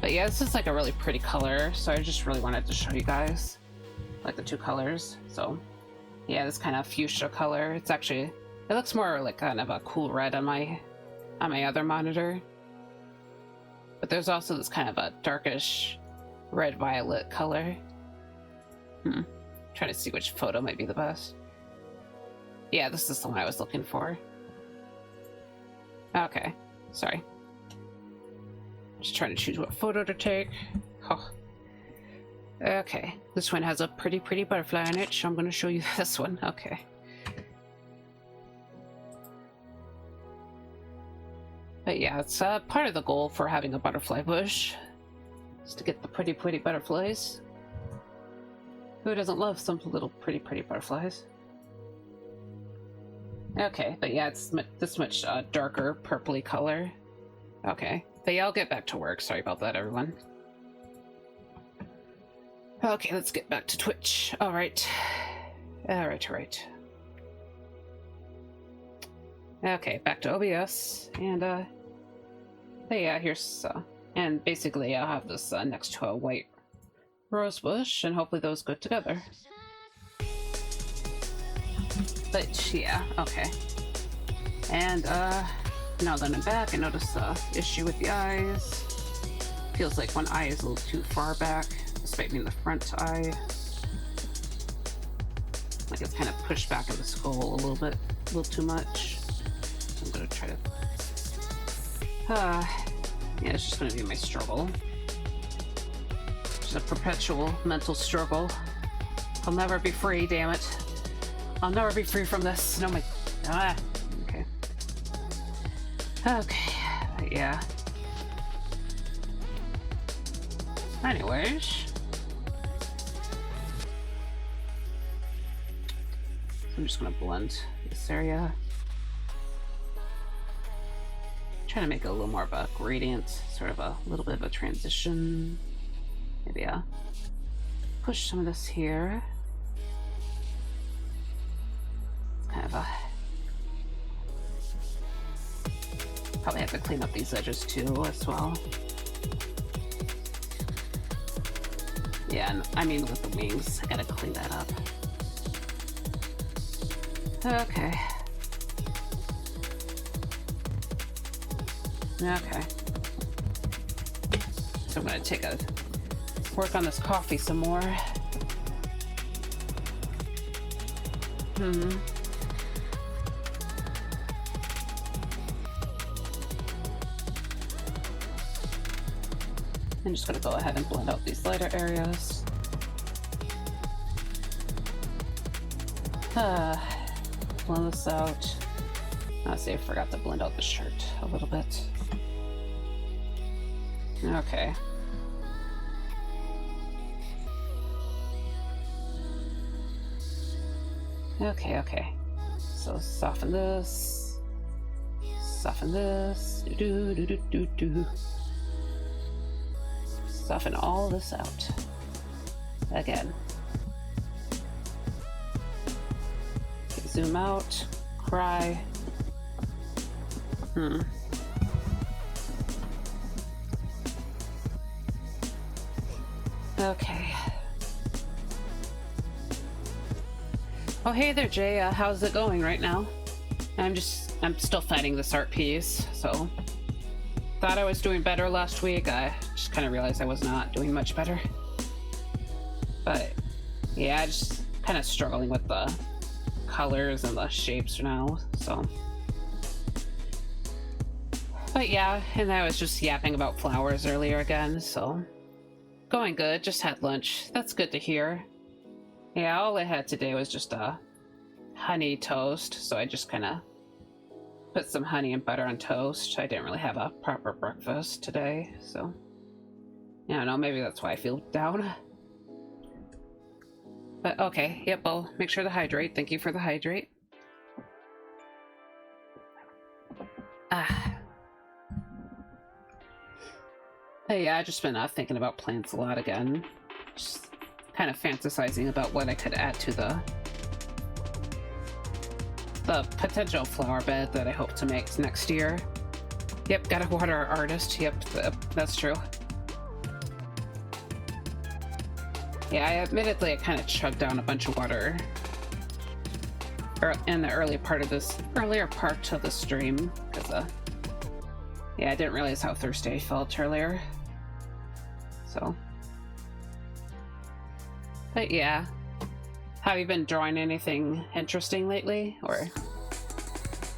But yeah, this is like a really pretty color, so I just really wanted to show you guys like the two colors. So yeah, this kind of fuchsia color. It's actually, it looks more like kind of a cool red on my other monitor. But there's also this kind of a darkish red violet color. Trying to see which photo might be the best. Yeah, this is the one I was looking for. Okay, sorry. Just trying to choose what photo to take. Oh. Okay, this one has a pretty butterfly on it, so I'm going to show you this one. Okay. But yeah, it's part of the goal for having a butterfly bush, is to get the pretty butterflies. Who doesn't love some little pretty butterflies? Okay, but yeah, it's this much darker purpley color. Okay, but yeah, I'll get back to work. Sorry about that, everyone. Okay, let's get back to Twitch. Alright. Alright. Okay, back to OBS. And, but yeah, here's, and basically I'll have this next to a white rose bush, and hopefully those go together. But yeah, okay. And, now that I'm back, I notice the issue with the eyes. Feels like one eye is a little too far back, despite being the front eye. Like it's kind of pushed back in the skull a little too much. So I'm gonna try to... yeah, it's just gonna be my struggle. Just a perpetual mental struggle. I'll never be free, damn it. I'll never be free from this. No, my... okay. Okay, yeah. Anyways. I'm just gonna blend this area. Trying to make it a little more of a gradient, sort of a little bit of a transition. Maybe push some of this here. It's kind of a... Probably have to clean up these edges too as well. Yeah, and I mean with the wings, I gotta clean that up. Okay. Okay. So I'm gonna work on this coffee some more. I'm just gonna go ahead and blend out these lighter areas. Blend this out. Honestly, I forgot to blend out the shirt a little bit. Okay. Okay. So soften this. Soften this. Do. Soften all this out. Again. Okay, zoom out. Cry. Okay. Oh, hey there, Jay. How's it going right now? I'm still fighting this art piece, so... Thought I was doing better last week. I just kind of realized I was not doing much better. But, yeah, just kind of struggling with the colors and the shapes now, so... But yeah, and I was just yapping about flowers earlier again, so... Going good, just had lunch. That's good to hear. Yeah, all I had today was just a honey toast, so I just kind of put some honey and butter on toast. I didn't really have a proper breakfast today, so... I don't know, maybe that's why I feel down. But okay, yep, I'll make sure to hydrate. Thank you for the hydrate. But yeah, I've just been thinking about plants a lot again. Just kind of fantasizing about what I could add to the potential flower bed that I hope to make next year. Yep, gotta water our artist. Yep, that's true. Yeah, admittedly, I kind of chugged down a bunch of water in the earlier part of the stream, because yeah, I didn't realize how thirsty I felt earlier. So, but yeah, have you been drawing anything interesting lately, or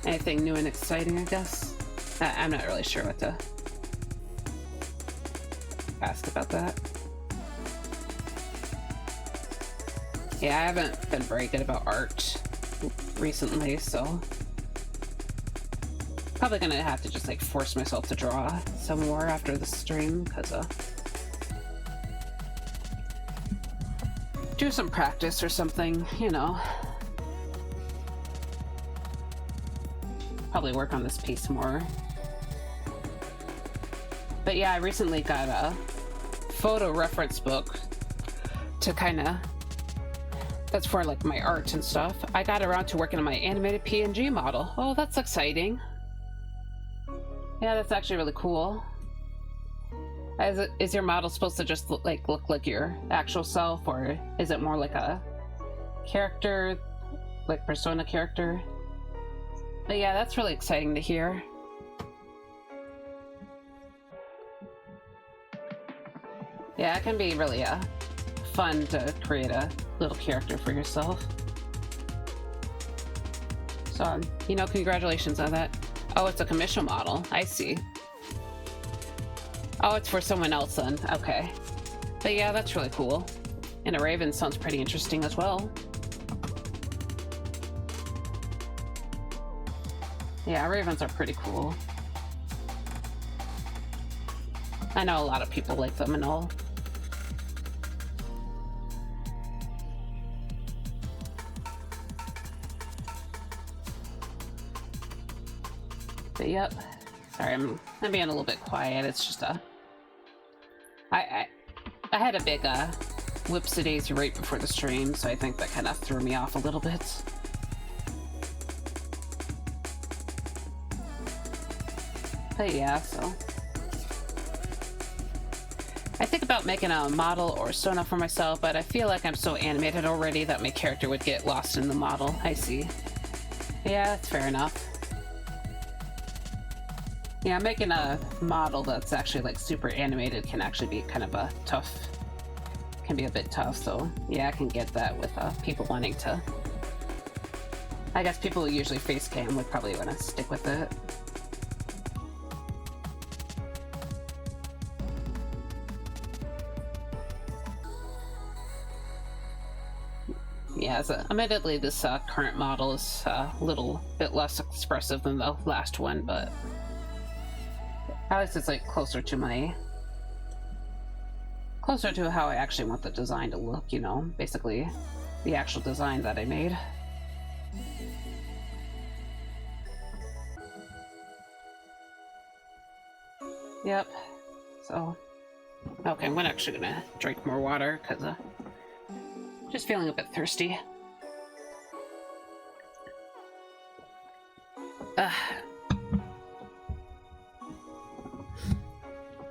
anything new and exciting? I guess I'm not really sure what to ask about that. Yeah, I haven't been very good about art recently, so probably gonna have to just like force myself to draw some more after the stream, because do some practice or something, you know. Probably work on this piece more. But yeah, I recently got a photo reference book to kind of, that's for like my art and stuff. I got around to working on my animated PNG model. Oh, that's exciting. Yeah, that's actually really cool. Is your model supposed to just look like your actual self, or is it more like a character, like persona character? But yeah, that's really exciting to hear. Yeah, it can be really fun to create a little character for yourself. So, you know, congratulations on that. Oh, it's a commission model. I see. Oh, it's for someone else then. Okay. But yeah, that's really cool. And a raven sounds pretty interesting as well. Yeah, ravens are pretty cool. I know a lot of people like them and all. But yep. Sorry, I'm being a little bit quiet. It's just I had a big whoopsie-daisy right before the stream, so I think that kind of threw me off a little bit. But yeah, so I think about making a model or Sona for myself, but I feel like I'm so animated already that my character would get lost in the model. I see. Yeah, that's fair enough. Yeah, making a model that's actually like super animated can actually be kind of can be a bit tough, so yeah, I can get that with people wanting to. I guess people who usually face cam would probably want to stick with it. Yeah, so admittedly this current model is a little bit less expressive than the last one, but at least it's like closer to how I actually want the design to look, you know, basically the actual design that I made. Yep. So, okay, I'm actually gonna drink more water because just feeling a bit thirsty.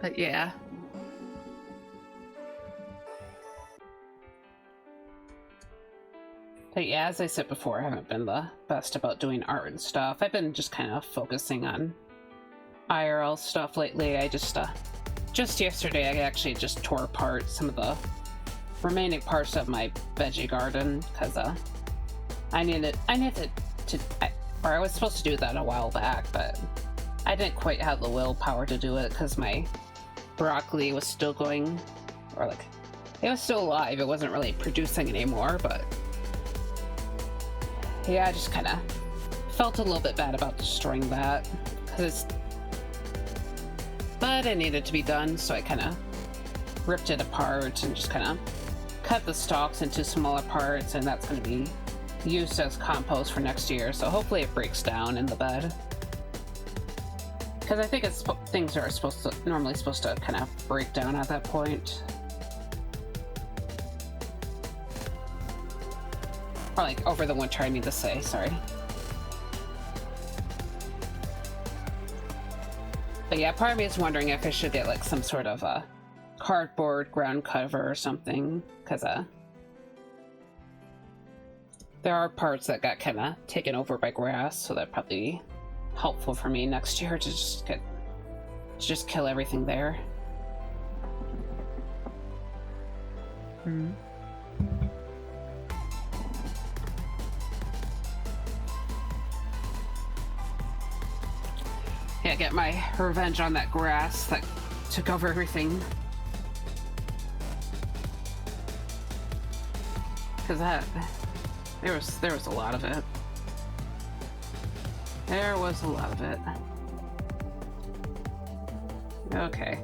But yeah. But yeah, as I said before, I haven't been the best about doing art and stuff. I've been just kind of focusing on IRL stuff lately. I just yesterday, I actually just tore apart some of the remaining parts of my veggie garden because I needed to, or I was supposed to do that a while back, but I didn't quite have the willpower to do it because my broccoli was still going, or like, it was still alive. It wasn't really producing anymore, but yeah, I just kind of felt a little bit bad about destroying that but it needed to be done, so I kind of ripped it apart and just kind of cut the stalks into smaller parts, and that's going to be used as compost for next year, so hopefully it breaks down in the bed. Because I think things are normally supposed to kind of break down at that point. Or like over the winter, I mean to say, sorry. But yeah, part of me is wondering if I should get like some sort of a cardboard ground cover or something, because there are parts that got kind of taken over by grass, so that'd probably be helpful for me next year to just kill everything there. Yeah, get my revenge on that grass that took over everything. Because there was a lot of it. There was a lot of it. Okay.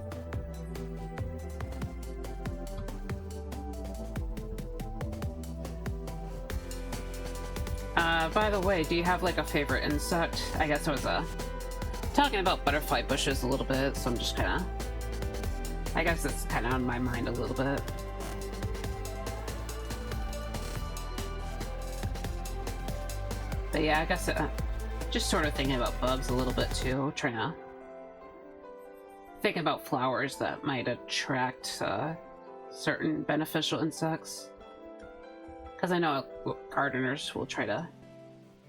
By the way, do you have like a favorite insect? I guess I was talking about butterfly bushes a little bit, so I'm just kind of, I guess it's kind of on my mind a little bit. But yeah, I guess just sort of thinking about bugs a little bit too, trying to think about flowers that might attract certain beneficial insects. Because I know gardeners will try to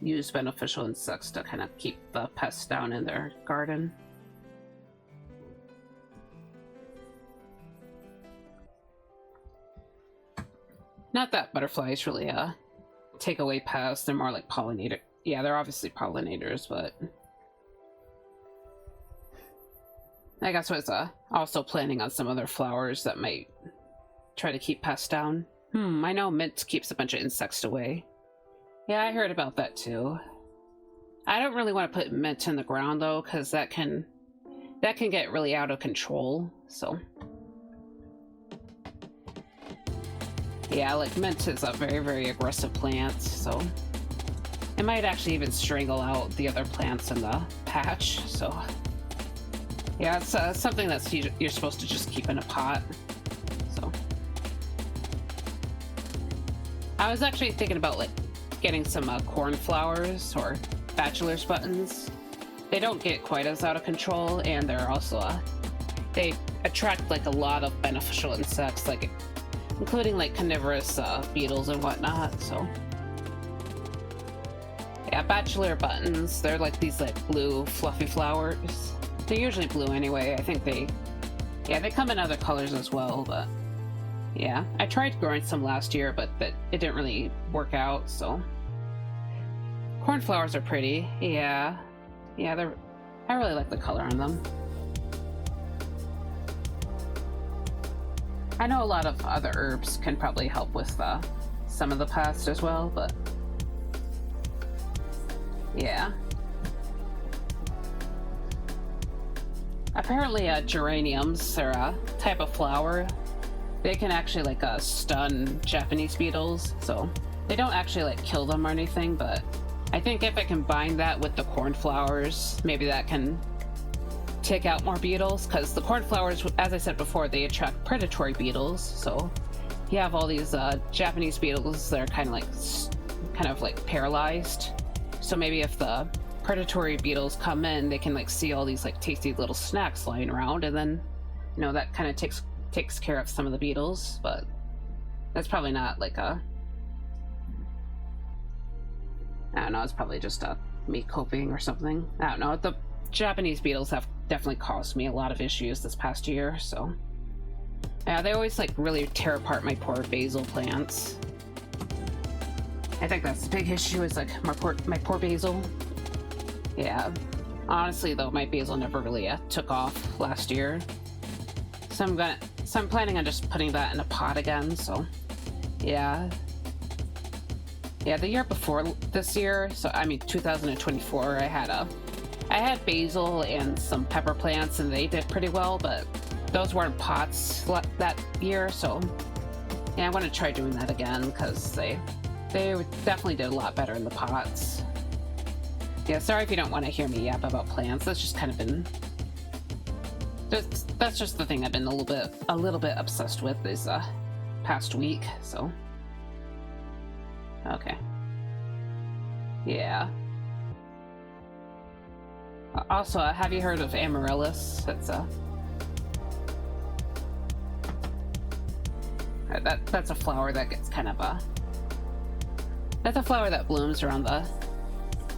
use beneficial insects to kind of keep the pests down in their garden. Not that butterflies really take away pests, they're more like pollinator. Yeah, they're obviously pollinators, but I guess I was also planning on some other flowers that might try to keep pests down. I know mint keeps a bunch of insects away. Yeah, I heard about that too. I don't really want to put mint in the ground though, because that can get really out of control, so. Yeah, like mint is a very, very aggressive plant, so it might actually even strangle out the other plants in the patch, so. Yeah, it's something that's you're supposed to just keep in a pot, so. I was actually thinking about like getting some cornflowers or bachelor's buttons. They don't get quite as out of control, and they're also they attract like a lot of beneficial insects, like including like carnivorous beetles and whatnot. So yeah, bachelor buttons, they're like these like blue fluffy flowers. They're usually blue anyway. I think they come in other colors as well, but yeah, I tried growing some last year, but it didn't really work out, so. Cornflowers are pretty, yeah. Yeah, I really like the color on them. I know a lot of other herbs can probably help with some of the pests as well, but yeah. Apparently geraniums are a type of flower. They can actually like stun Japanese beetles, so they don't actually like kill them or anything, but I think if I combine that with the cornflowers, maybe that can take out more beetles, because the cornflowers, as I said before, they attract predatory beetles, so you have all these Japanese beetles that are kind of like paralyzed. So maybe if the predatory beetles come in, they can like see all these like tasty little snacks lying around, and then that kind of takes care of some of the beetles. But that's probably not like I don't know, it's probably just me coping or something. I don't know. The Japanese beetles have definitely caused me a lot of issues this past year, so. Yeah, they always like really tear apart my poor basil plants. I think that's the big issue, is like my poor basil. Yeah. Honestly though, my basil never really took off last year. So I'm planning on just putting that in a pot again, so yeah. Yeah, the year before this year, so I mean 2024, I had basil and some pepper plants and they did pretty well, but those weren't pots that year, so yeah, I'm gonna try doing that again because they definitely did a lot better in the pots. Yeah, sorry if you don't want to hear me yap about plants. That's just kind of been that's just the thing I've been a little bit obsessed with this past week, so. Okay. Yeah. Also, have you heard of amaryllis? That's that's a flower that gets kind of that's a flower that blooms around the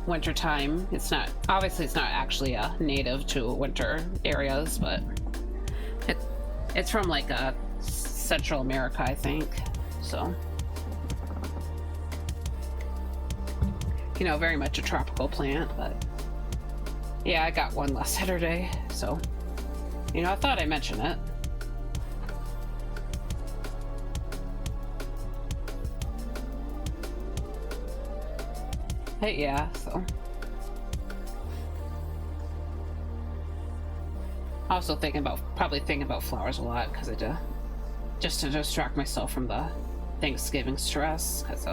winter time. It's not actually native to winter areas, but it's from like Central America, I think. So, you know, very much a tropical plant, but yeah, I got one last Saturday, so, you know, I thought I'd mention it. Hey, yeah, so. Also probably thinking about flowers a lot, because just to distract myself from the Thanksgiving stress, because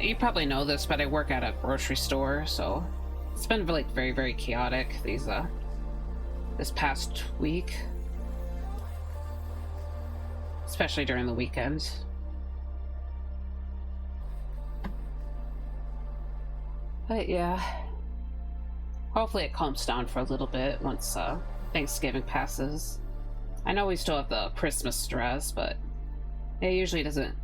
you probably know this, but I work at a grocery store, so it's been like very, very chaotic this past week, especially during the weekend. But yeah, hopefully it calms down for a little bit once Thanksgiving passes. I know we still have the Christmas stress, but it usually doesn't.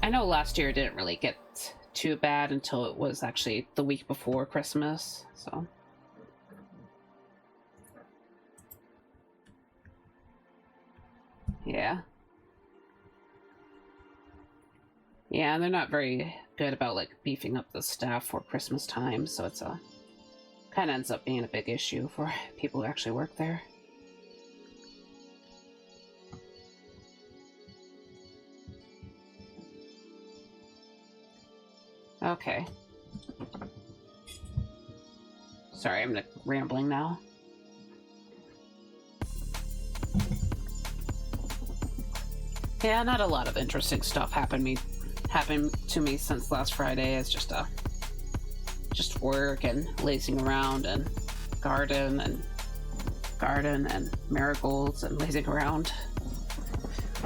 I know last year it didn't really get too bad until it was actually the week before Christmas, so. Yeah. Yeah, and they're not very good about like beefing up the staff for Christmas time, so it's kind of ends up being a big issue for people who actually work there. Okay. Sorry, I'm rambling now. Yeah, not a lot of interesting stuff happened to me since last Friday. It's just work and lazing around and garden and marigolds and lazing around.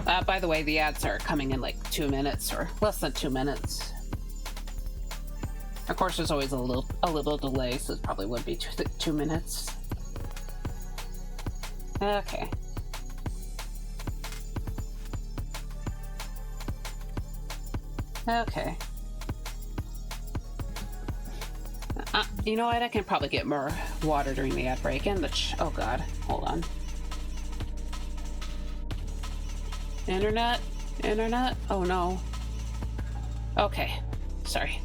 By the way, the ads are coming in like 2 minutes or less than 2 minutes. Of course, there's always a little delay, so it probably would be 2 minutes. Okay. Okay. You know what? I can probably get more water during the ad break. And oh god, hold on. Internet? Oh no. Okay, sorry.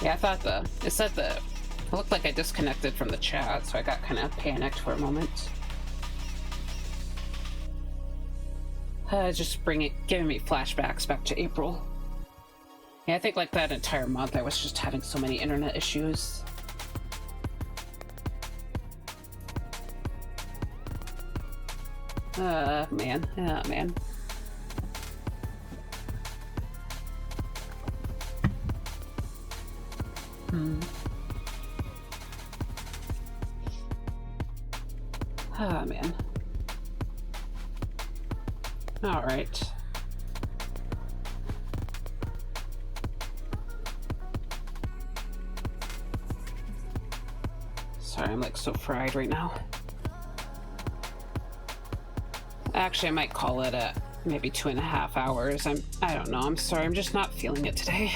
Yeah, I thought it looked like I disconnected from the chat, so I got kind of panicked for a moment. Just giving me flashbacks back to April. Yeah, I think like that entire month I was just having so many internet issues. Man. Oh, man. Oh, man. All right. Sorry, I'm like so fried right now. Actually, I might call it maybe 2.5 hours. I don't know. I'm sorry. I'm just not feeling it today.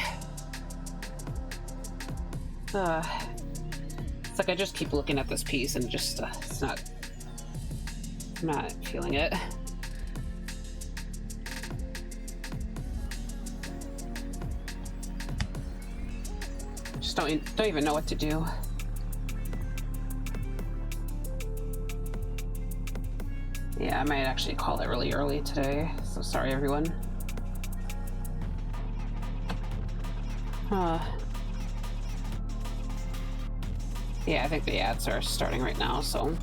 It's like I just keep looking at this piece and just it's not. I'm not feeling it. Just don't even know what to do. Yeah, I might actually call it really early today. So sorry, everyone. Yeah, I think the ads are starting right now, so.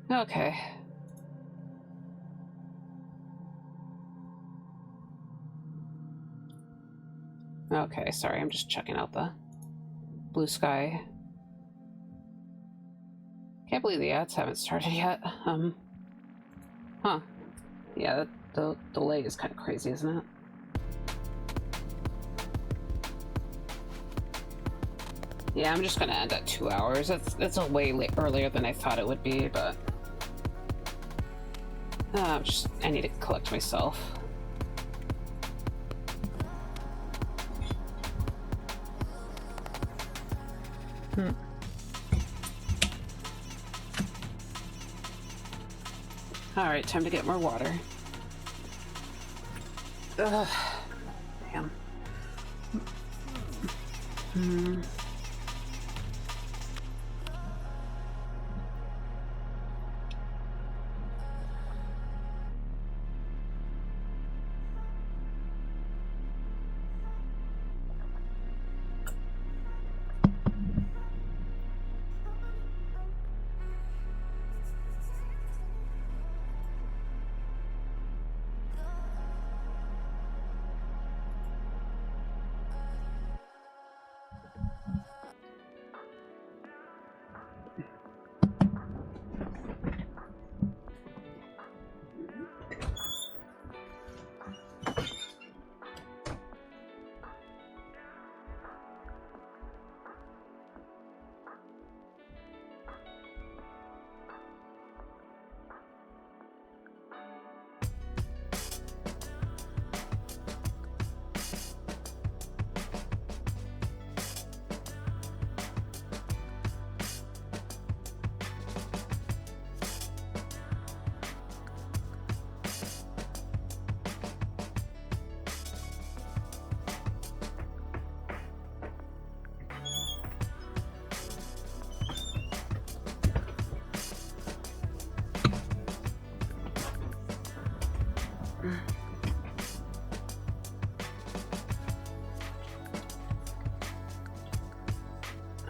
Okay. Okay, sorry, I'm just checking out the blue sky. Can't believe the ads haven't started yet. Huh. Yeah, the delay is kind of crazy, isn't it? Yeah, I'm just gonna end at 2 hours. That's a way earlier than I thought it would be, but I need to collect myself. All right, time to get more water. Ugh. Damn.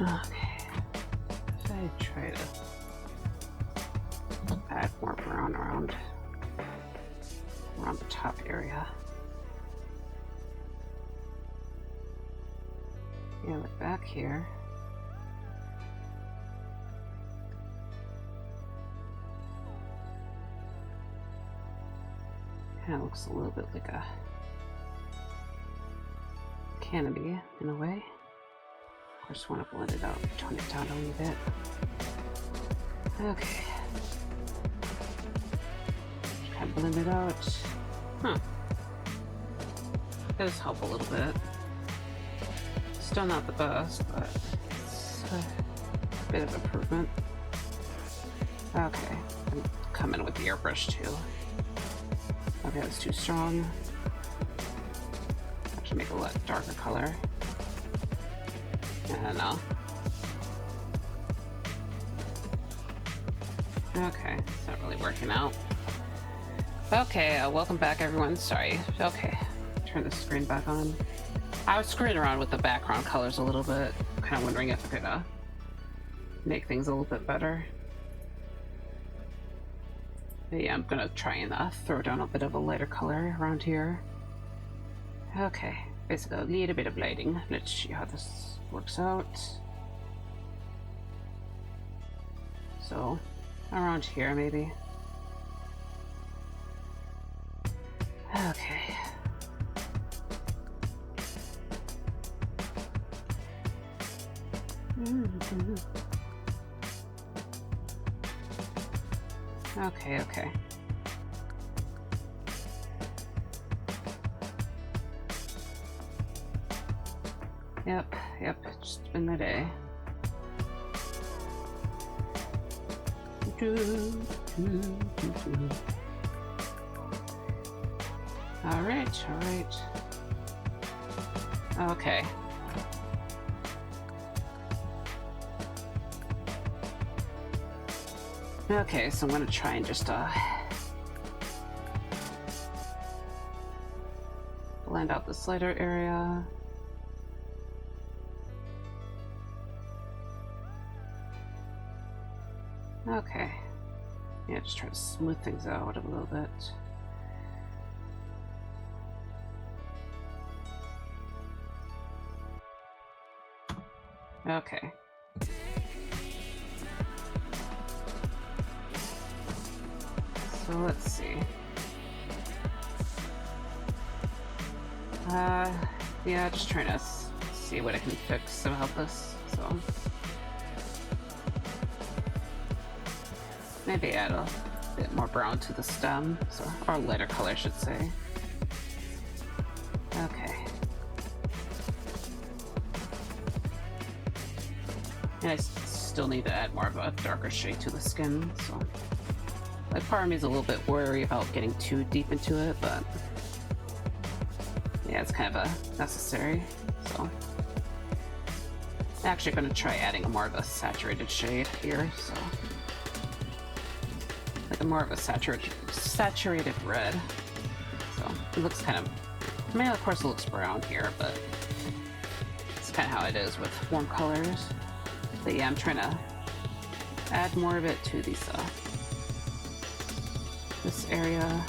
Okay. If I try to add more brown around the top area. Yeah, look back here. Kind of looks a little bit like a canopy in a way. Of course, want to blend it out, tone it down a wee bit. Okay. Kind of blend it out. Huh. Does help a little bit. Still not the best, but it's a bit of improvement. Okay. I'm coming with the airbrush too. Okay, that's too strong. I should make a lot darker color. No. Okay, it's not really working out. Okay, welcome back everyone. Sorry. Okay, turn the screen back on. I was screwing around with the background colors a little bit, kind of wondering if I could make things a little bit better. But yeah, I'm gonna try and throw down a bit of a lighter color around here. Okay, basically a little bit of lighting. Let's see how this works out. So, around here maybe. Okay. Okay, okay. Yep, just been the day. Alright. Okay. Okay, so I'm gonna try and just blend out the slider area. Okay. Yeah, just try to smooth things out a little bit. Okay. So let's see. Yeah, just trying to see what I can fix about this, so. Maybe add a bit more brown to the stem, so, or lighter color, I should say. Okay. And I still need to add more of a darker shade to the skin, so. Like, part of me is a little bit worried about getting too deep into it, but yeah, it's kind of necessary, so. I'm actually going to try adding more of a saturated shade here, so. Like more of a saturated red. So it looks kind of, I mean, of course it looks brown here, but it's kind of how it is with warm colors. But yeah, I'm trying to add more of it to these, this area.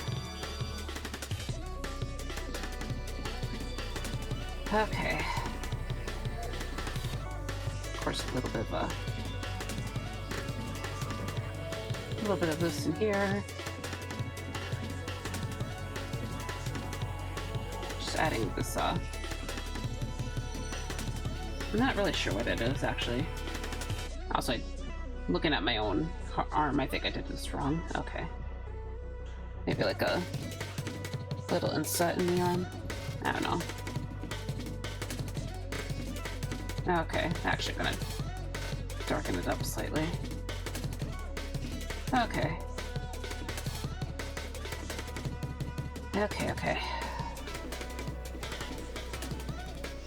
Okay. Of course, a little bit of this in here. Just adding this, I'm not really sure what it is, actually. Also, looking at my own arm, I think I did this wrong. Okay. Maybe like a little inset in the arm? I don't know. Okay, actually gonna darken it up slightly. Okay. Okay.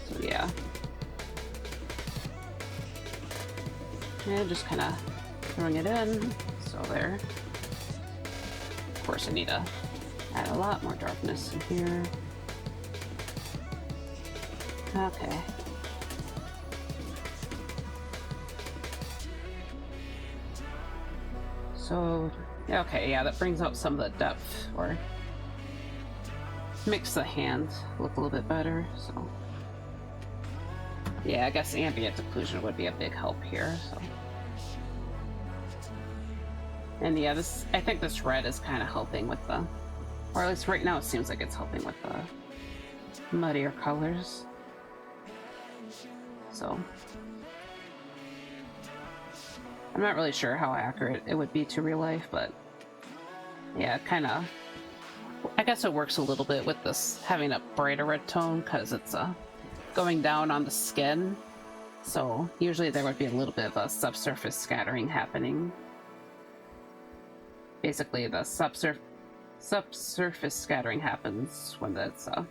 So yeah. Yeah, just kind of throwing it in. So there. Of course, I need to add a lot more darkness in here. Okay. So, okay, yeah, that brings out some of the depth, or makes the hand look a little bit better, so. Yeah, I guess ambient occlusion would be a big help here, so. And yeah, I think this red is kind of helping with the, or at least right now it seems like it's helping with the muddier colors. So. I'm not really sure how accurate it would be to real life, but yeah, kind of. I guess it works a little bit with this having a brighter red tone because it's going down on the skin. So usually there would be a little bit of a subsurface scattering happening. Basically, the subsurface scattering happens when it's a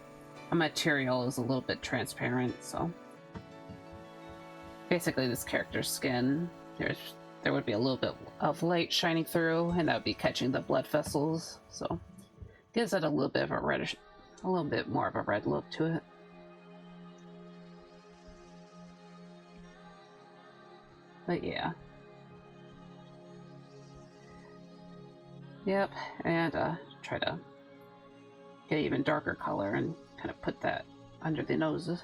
material is a little bit transparent. So basically, this character's skin, there would be a little bit of light shining through, and that would be catching the blood vessels, so gives it a little bit of a reddish, a little bit more of a red look to it. But yeah. Yep, and try to get even darker color and kind of put that under the noses,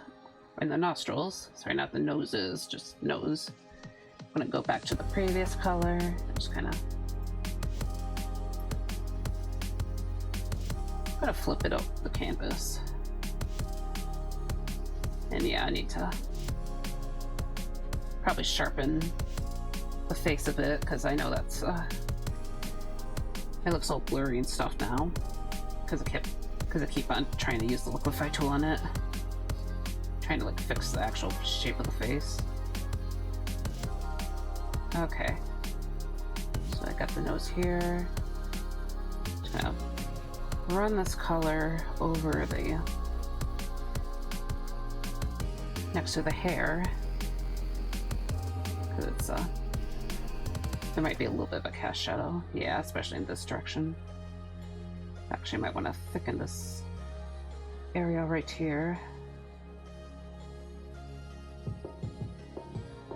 and the nostrils. Sorry, not the noses, just nose. I'm gonna go back to the previous color, just kind of gonna flip it up the canvas. And yeah, I need to probably sharpen the face a bit because I know that's It looks all blurry and stuff now because I keep on trying to use the liquify tool on it, trying to like fix the actual shape of the face. Okay, so I got the nose here. Just gonna run this color over the next to the hair because it's there might be a little bit of a cast shadow. Yeah, especially in this direction. Actually, I might want to thicken this area right here.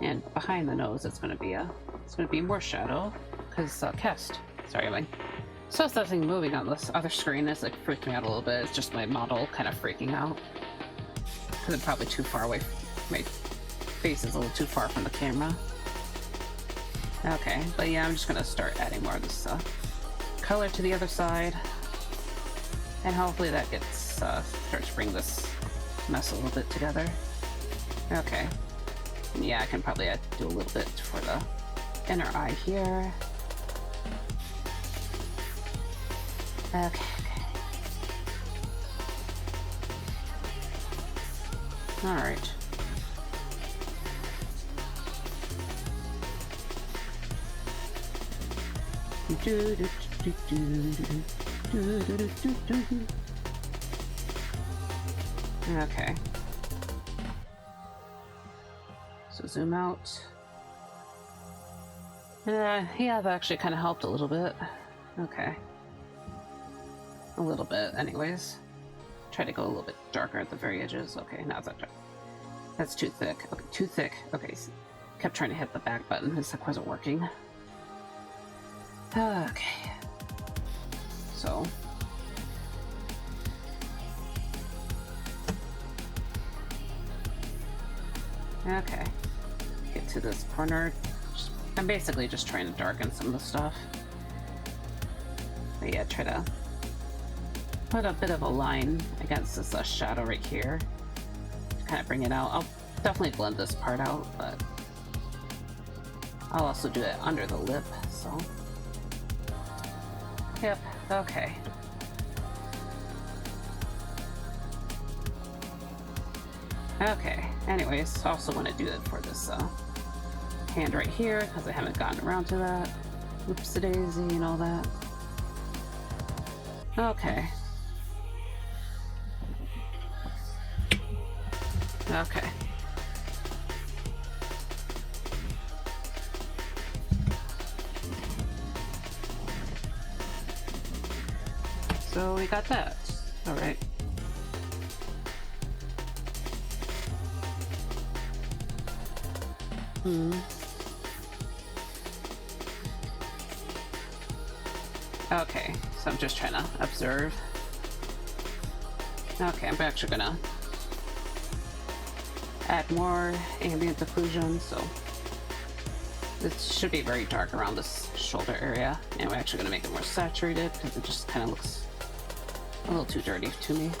And behind the nose, it's going to be more shadow because cast. Sorry, my so something moving on this other screen is like freaking me out a little bit. It's just my model kind of freaking out because I'm probably too far away. My face is a little too far from the camera. Okay, but yeah, I'm just gonna start adding more of this color to the other side, and hopefully that gets starts to bring this mess a little bit together. Okay, and yeah, I can probably do a little bit for the inner eye here. Okay. All right. Okay. So zoom out. Yeah, that actually kind of helped a little bit. Okay. A little bit, anyways. Try to go a little bit darker at the very edges. Okay, now it's not dark. That's too thick. Okay, too thick. Okay, so kept trying to hit the back button. This wasn't working. Okay. So. Okay. Get to this corner. I'm basically just trying to darken some of the stuff. But yeah, try to put a bit of a line against this shadow right here to kind of bring it out. I'll definitely blend this part out, but I'll also do it under the lip, so. Yep, okay. Okay, anyways, I also want to do it for this hand right here, because I haven't gotten around to that. Oops-a-daisy and all that. Okay. Okay. So we got that. All right. Okay, so I'm just trying to observe. Okay, I'm actually gonna add more ambient occlusion, so this should be very dark around this shoulder area, and we're actually gonna make it more saturated because it just kind of looks a little too dirty to me.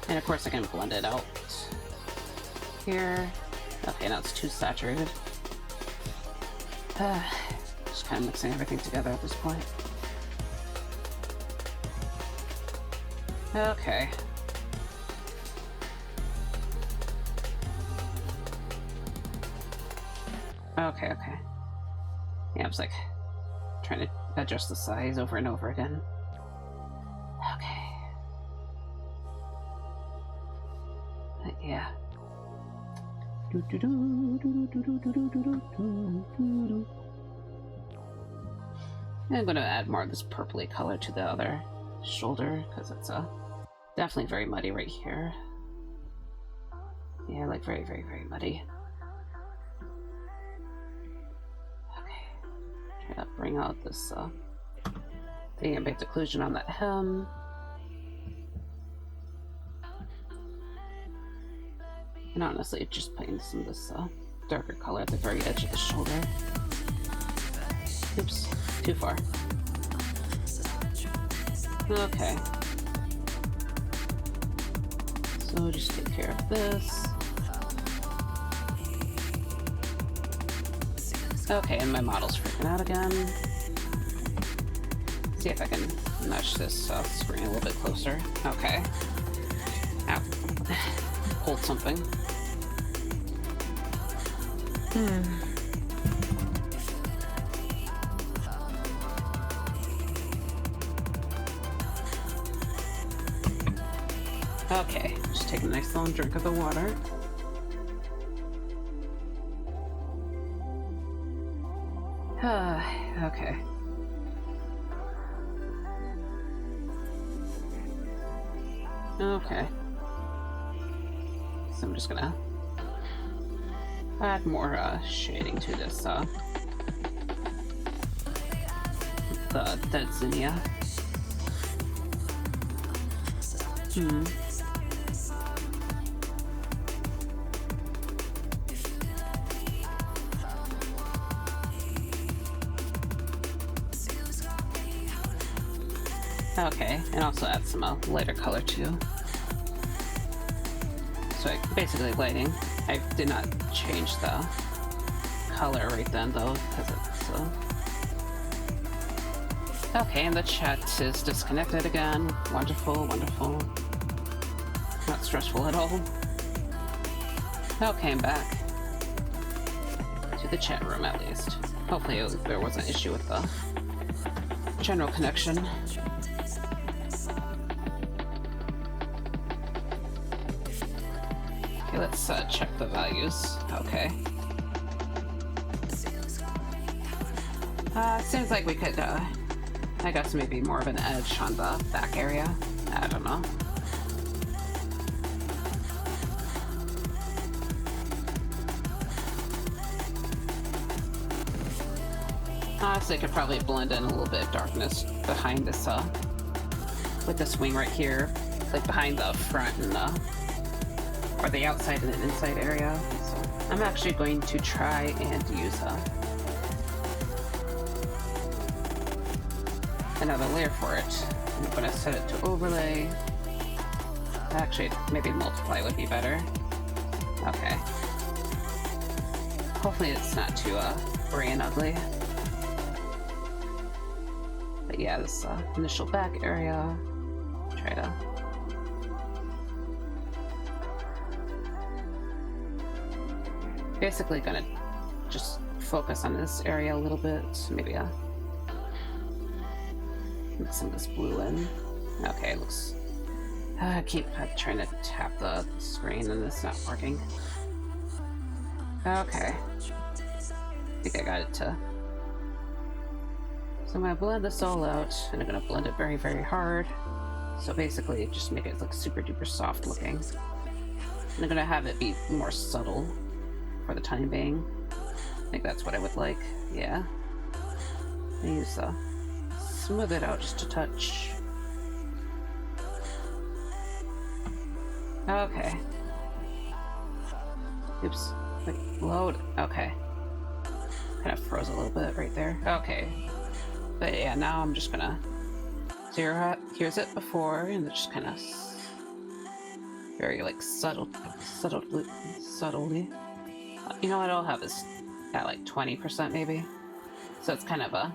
And of course I can blend it out here. Okay, now it's too saturated. Just kind of mixing everything together at this point. Okay. Okay. Yeah, I was like trying to adjust the size over and over again. Okay. But yeah. I'm gonna add more of this purpley color to the other shoulder because it's definitely very muddy right here. Yeah, like very, very, very muddy. Okay, try to bring out this the ambient occlusion on that hem. And honestly, just putting some of this darker color at the very edge of the shoulder. Oops, too far. Okay. So just take care of this. Okay, and my model's freaking out again. see if I can nudge this screen a little bit closer. Okay. Ow. Hold something. Okay, just take a nice long drink of the water. Okay. Okay. So I'm just gonna add more shading to this the dead zinnia. Okay, and also add some lighter color too. So basically lighting. I did not change the color right then though, because it's okay, and the chat is disconnected again. Wonderful, wonderful. Not stressful at all. Okay, I'm back. To the chat room at least. Hopefully there was an issue with the general connection. Okay, let's check the values. Okay. Seems like we could, I guess maybe more of an edge on the back area. I don't know. Honestly, could probably blend in a little bit of darkness behind this, with this wing right here, like behind the front and or the outside and the inside area. So I'm actually going to try and use another layer for it. I'm going to set it to overlay. Actually, maybe multiply would be better. Okay. Hopefully it's not too gray and ugly. But yeah, this initial back area, try to basically gonna just focus on this area a little bit. Maybe mix some of this blue in. Okay, it looks. I keep trying to tap the screen and it's not working. Okay, I think I got it to. So I'm gonna blend this all out, and I'm gonna blend it very, very hard. So basically, just make it look super duper soft looking. And I'm gonna have it be more subtle for the time being. I think that's what I would like. Yeah. I use smooth it out just a touch. Okay. Oops. Wait, load. Okay. Kind of froze a little bit right there. Okay. But yeah, now I'm just gonna zero out. Here's it before, and just kind of very like subtly. You know what? I'll have this at like 20% maybe. So it's kind of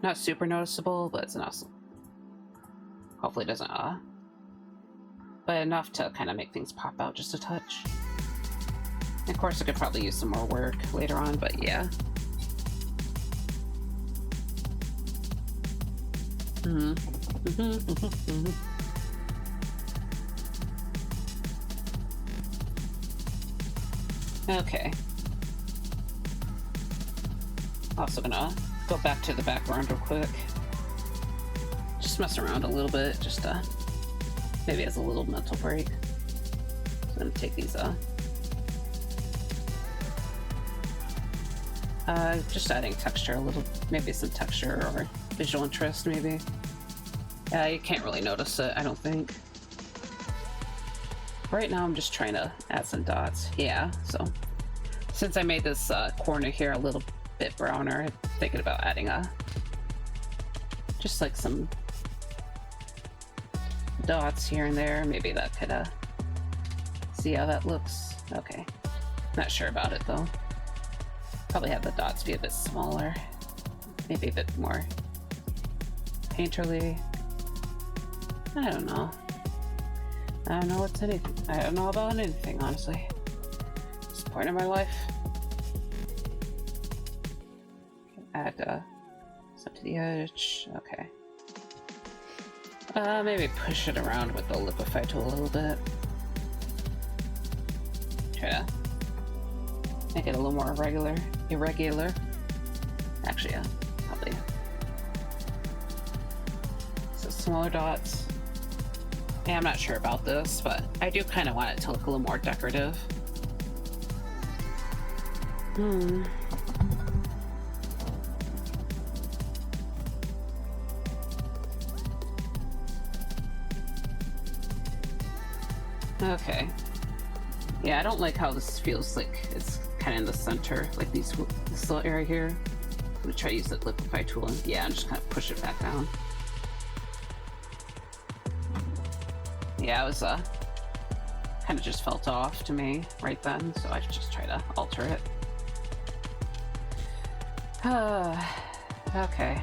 not super noticeable, but it's enough. Hopefully it doesn't but enough to kind of make things pop out just a touch. And of course, I could probably use some more work later on, but yeah. Okay. Also gonna go back to the background real quick. Just mess around a little bit, just maybe as a little mental break. So I'm gonna take these just adding texture a little, maybe some texture or visual interest maybe. You can't really notice it, I don't think. Right now I'm just trying to add some dots. Yeah, so since I made this corner here a little bit browner, I'm thinking about adding just like some dots here and there. Maybe that could see how that looks. Okay, not sure about it though. Probably have the dots be a bit smaller, maybe a bit more painterly. I don't know. I don't know what's anything. I don't know about anything, honestly. This point in my life. Add some to the edge. Okay. Maybe push it around with the liquefy tool a little bit. Try to make it a little more irregular. Actually, yeah, probably. So smaller dots. Yeah, I'm not sure about this, but I do kind of want it to look a little more decorative. Okay. Yeah, I don't like how this feels like it's kind of in the center, like this little area here. I'm gonna try to use the liquefy tool, and yeah, I'm just kind of push it back down. Yeah, it was kind of just felt off to me right then, so I just try to alter it. Okay.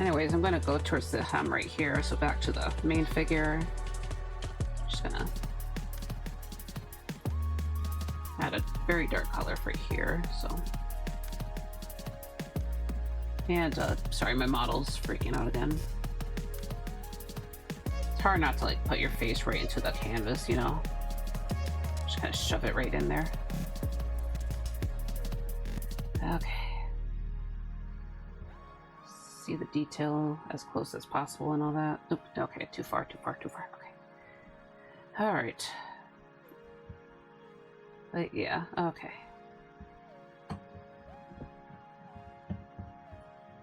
Anyways, I'm gonna go towards the hem right here, so back to the main figure. Just gonna add a very dark color for here, so. And, sorry, my model's freaking out again. It's hard not to, like, put your face right into the canvas, you know? Just kind of shove it right in there. Okay. See the detail as close as possible and all that. Oop, okay, too far. Okay. Alright. But yeah, okay.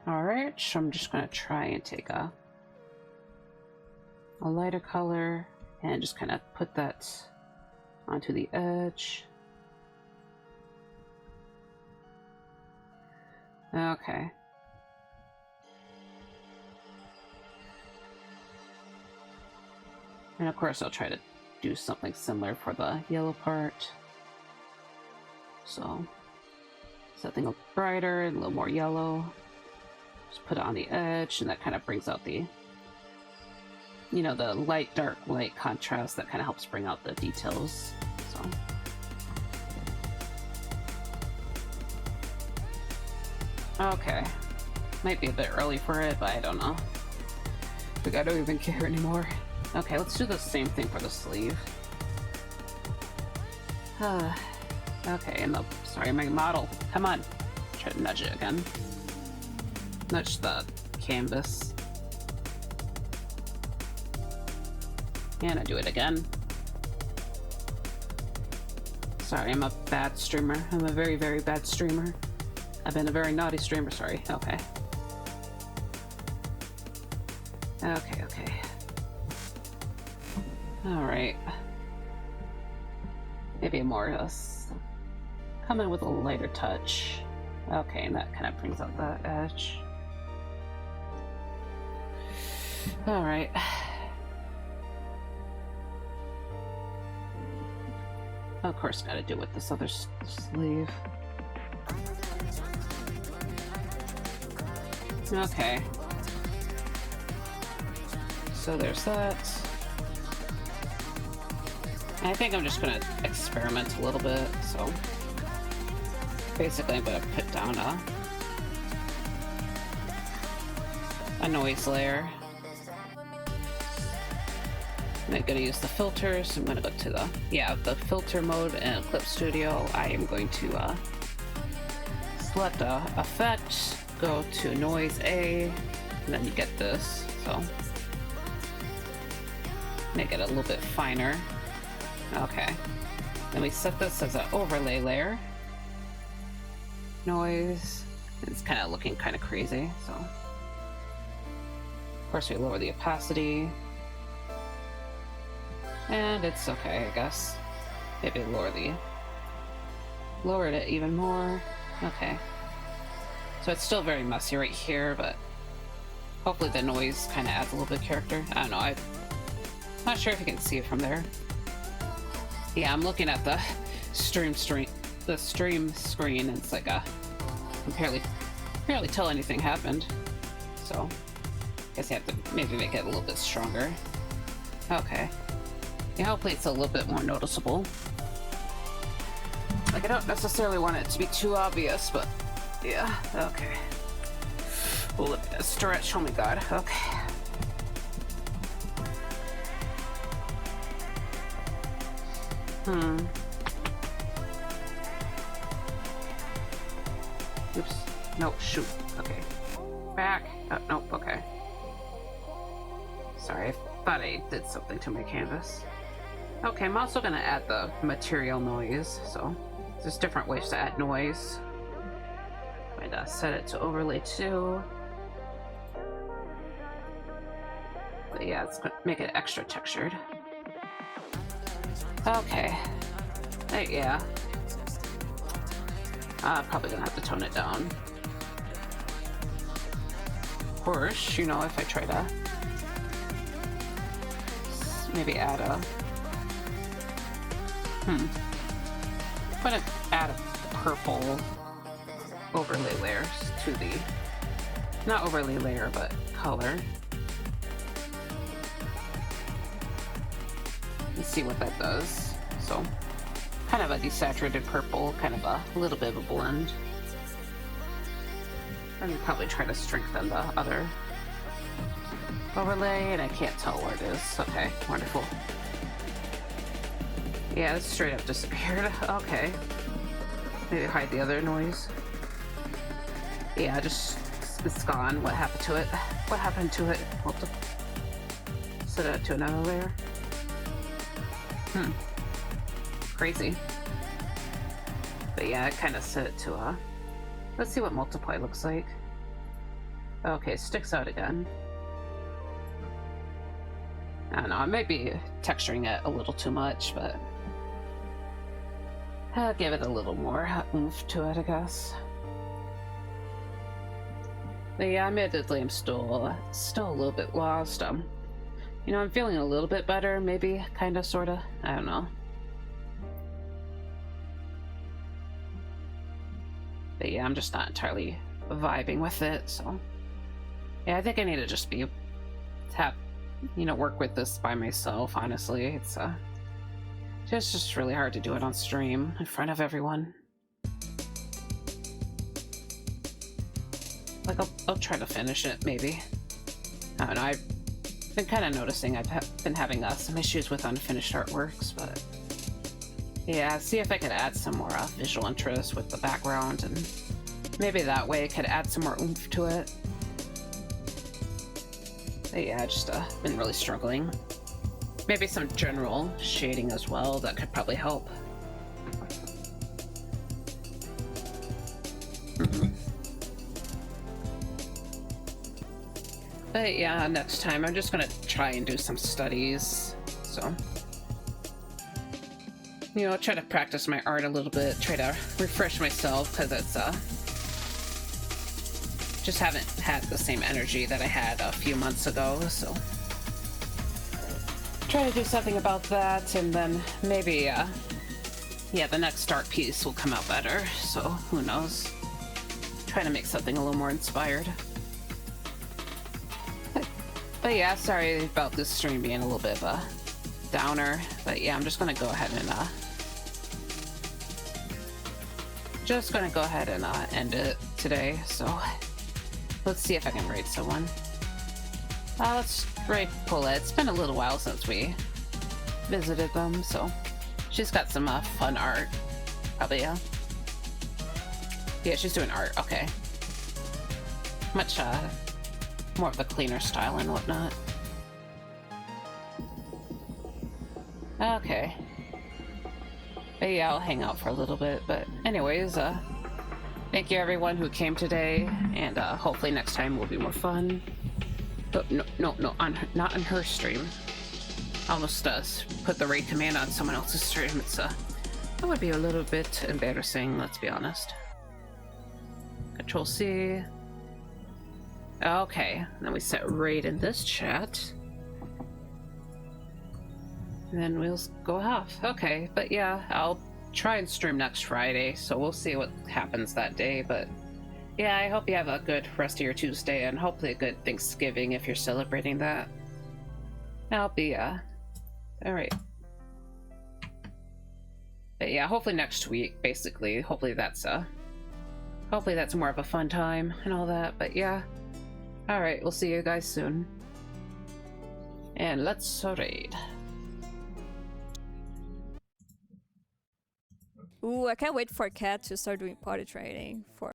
Alright, so I'm just gonna try and take a lighter color and just kind of put that onto the edge. Okay. And of course I'll try to do something similar for the yellow part. So something a little brighter and a little more yellow. Just put it on the edge, and that kind of brings out the, you know, the light, dark, light contrast that kind of helps bring out the details. So. Okay. Might be a bit early for it, but I don't know. Like, I don't even care anymore. Okay, let's do the same thing for the sleeve. Okay, and the, sorry, my model, come on. Try to nudge it again. Nudge the canvas. And I do it again. Sorry, I'm a bad streamer. I'm a very, very bad streamer. I've been a very naughty streamer, sorry. Okay. Okay. Alright. Maybe more come in with a lighter touch. Okay, and that kind of brings out that edge. Alright. Of course, gotta do with this other sleeve. Okay. So there's that. I think I'm just gonna experiment a little bit, so basically I'm gonna put down a noise layer. I'm gonna use the filters. I'm gonna go to the filter mode in Clip Studio. I am going to select the effect, go to noise A, and then you get this, so make it a little bit finer. Okay, then we set this as an overlay layer. Noise, it's kind of looking kind of crazy, so of course we lower the opacity, and it's okay, I guess. Maybe lowered it even more. Okay, so it's still very messy right here, but hopefully the noise kind of adds a little bit of character. I don't know, I'm not sure if you can see it from there. Yeah, I'm looking at the stream screen. It's like a fairly really tell anything happened. So, guess you have to maybe make it a little bit stronger. Okay. Yeah, hopefully it's a little bit more noticeable. Like, I don't necessarily want it to be too obvious, but yeah, okay. Well, stretch, oh my god, okay. Oops. No, shoot. Okay. Back. Nope, okay. Sorry, I thought I did something to my canvas. Okay, I'm also gonna add the material noise, so there's different ways to add noise. I'd set it to overlay 2. But yeah, it's gonna make it extra textured. Okay. Yeah. I'm probably gonna have to tone it down. Of course, you know, if I try to maybe add a I'm gonna add a purple overlay layers to the, not overlay layer, but color. Let's see what that does. So, kind of a desaturated purple, kind of a little bit of a blend. And probably try to strengthen the other overlay, and I can't tell where it is. Okay, wonderful. Yeah, it straight up disappeared. Okay. Maybe hide the other noise. Yeah, just, it's gone. What happened to it? What happened to it? We'll have to set it to another layer. Crazy. But yeah, I kind of set it to a... Let's see what multiply looks like. Okay, sticks out again. I don't know, I might be texturing it a little too much, but I'll give it a little more oomph to it, I guess. But yeah, admittedly, I'm still a little bit lost. You know, I'm feeling a little bit better, maybe, kinda, sorta. I don't know. But yeah, I'm just not entirely vibing with it, so... Yeah, I think I need to just work with this by myself, honestly. It's just really hard to do it on stream in front of everyone. Like, I'll try to finish it, maybe. I don't know, I've been kind of noticing I've been having some issues with unfinished artworks, but... Yeah, see if I could add some more visual interest with the background, and maybe that way I could add some more oomph to it. But yeah, just been really struggling. Maybe some general shading as well, that could probably help. But yeah, next time I'm just gonna try and do some studies, so... You know, try to practice my art a little bit, try to refresh myself, because it's, just haven't had the same energy that I had a few months ago, so... Try to do something about that, and then maybe, yeah, the next art piece will come out better, so who knows. Try to make something a little more inspired. But yeah, sorry about this stream being a little bit of a downer, but yeah, I'm just gonna go ahead and end it today. So let's see if I can raid someone. Let's raid Paulette. It's been a little while since we visited them, so she's got some fun art. Probably, yeah, she's doing art. Okay, much more of the cleaner style and whatnot. Okay. But yeah, I'll hang out for a little bit. But anyways, thank you everyone who came today, and hopefully next time will be more fun. But no, not on her stream. Almost put the raid command on someone else's stream. It's that would be a little bit embarrassing, let's be honest. Control C. Okay, then we set raid in this chat. And then we'll go off. Okay, but yeah, I'll try and stream next Friday, so we'll see what happens that day. But Yeah, I hope you have a good rest of your Tuesday and hopefully a good Thanksgiving if you're celebrating that. I'll be, alright. But yeah, hopefully next week, basically. Hopefully that's more of a fun time and all that, but yeah. Alright, we'll see you guys soon. And let's raid. Ooh, I can't wait for Cat to start doing potty training for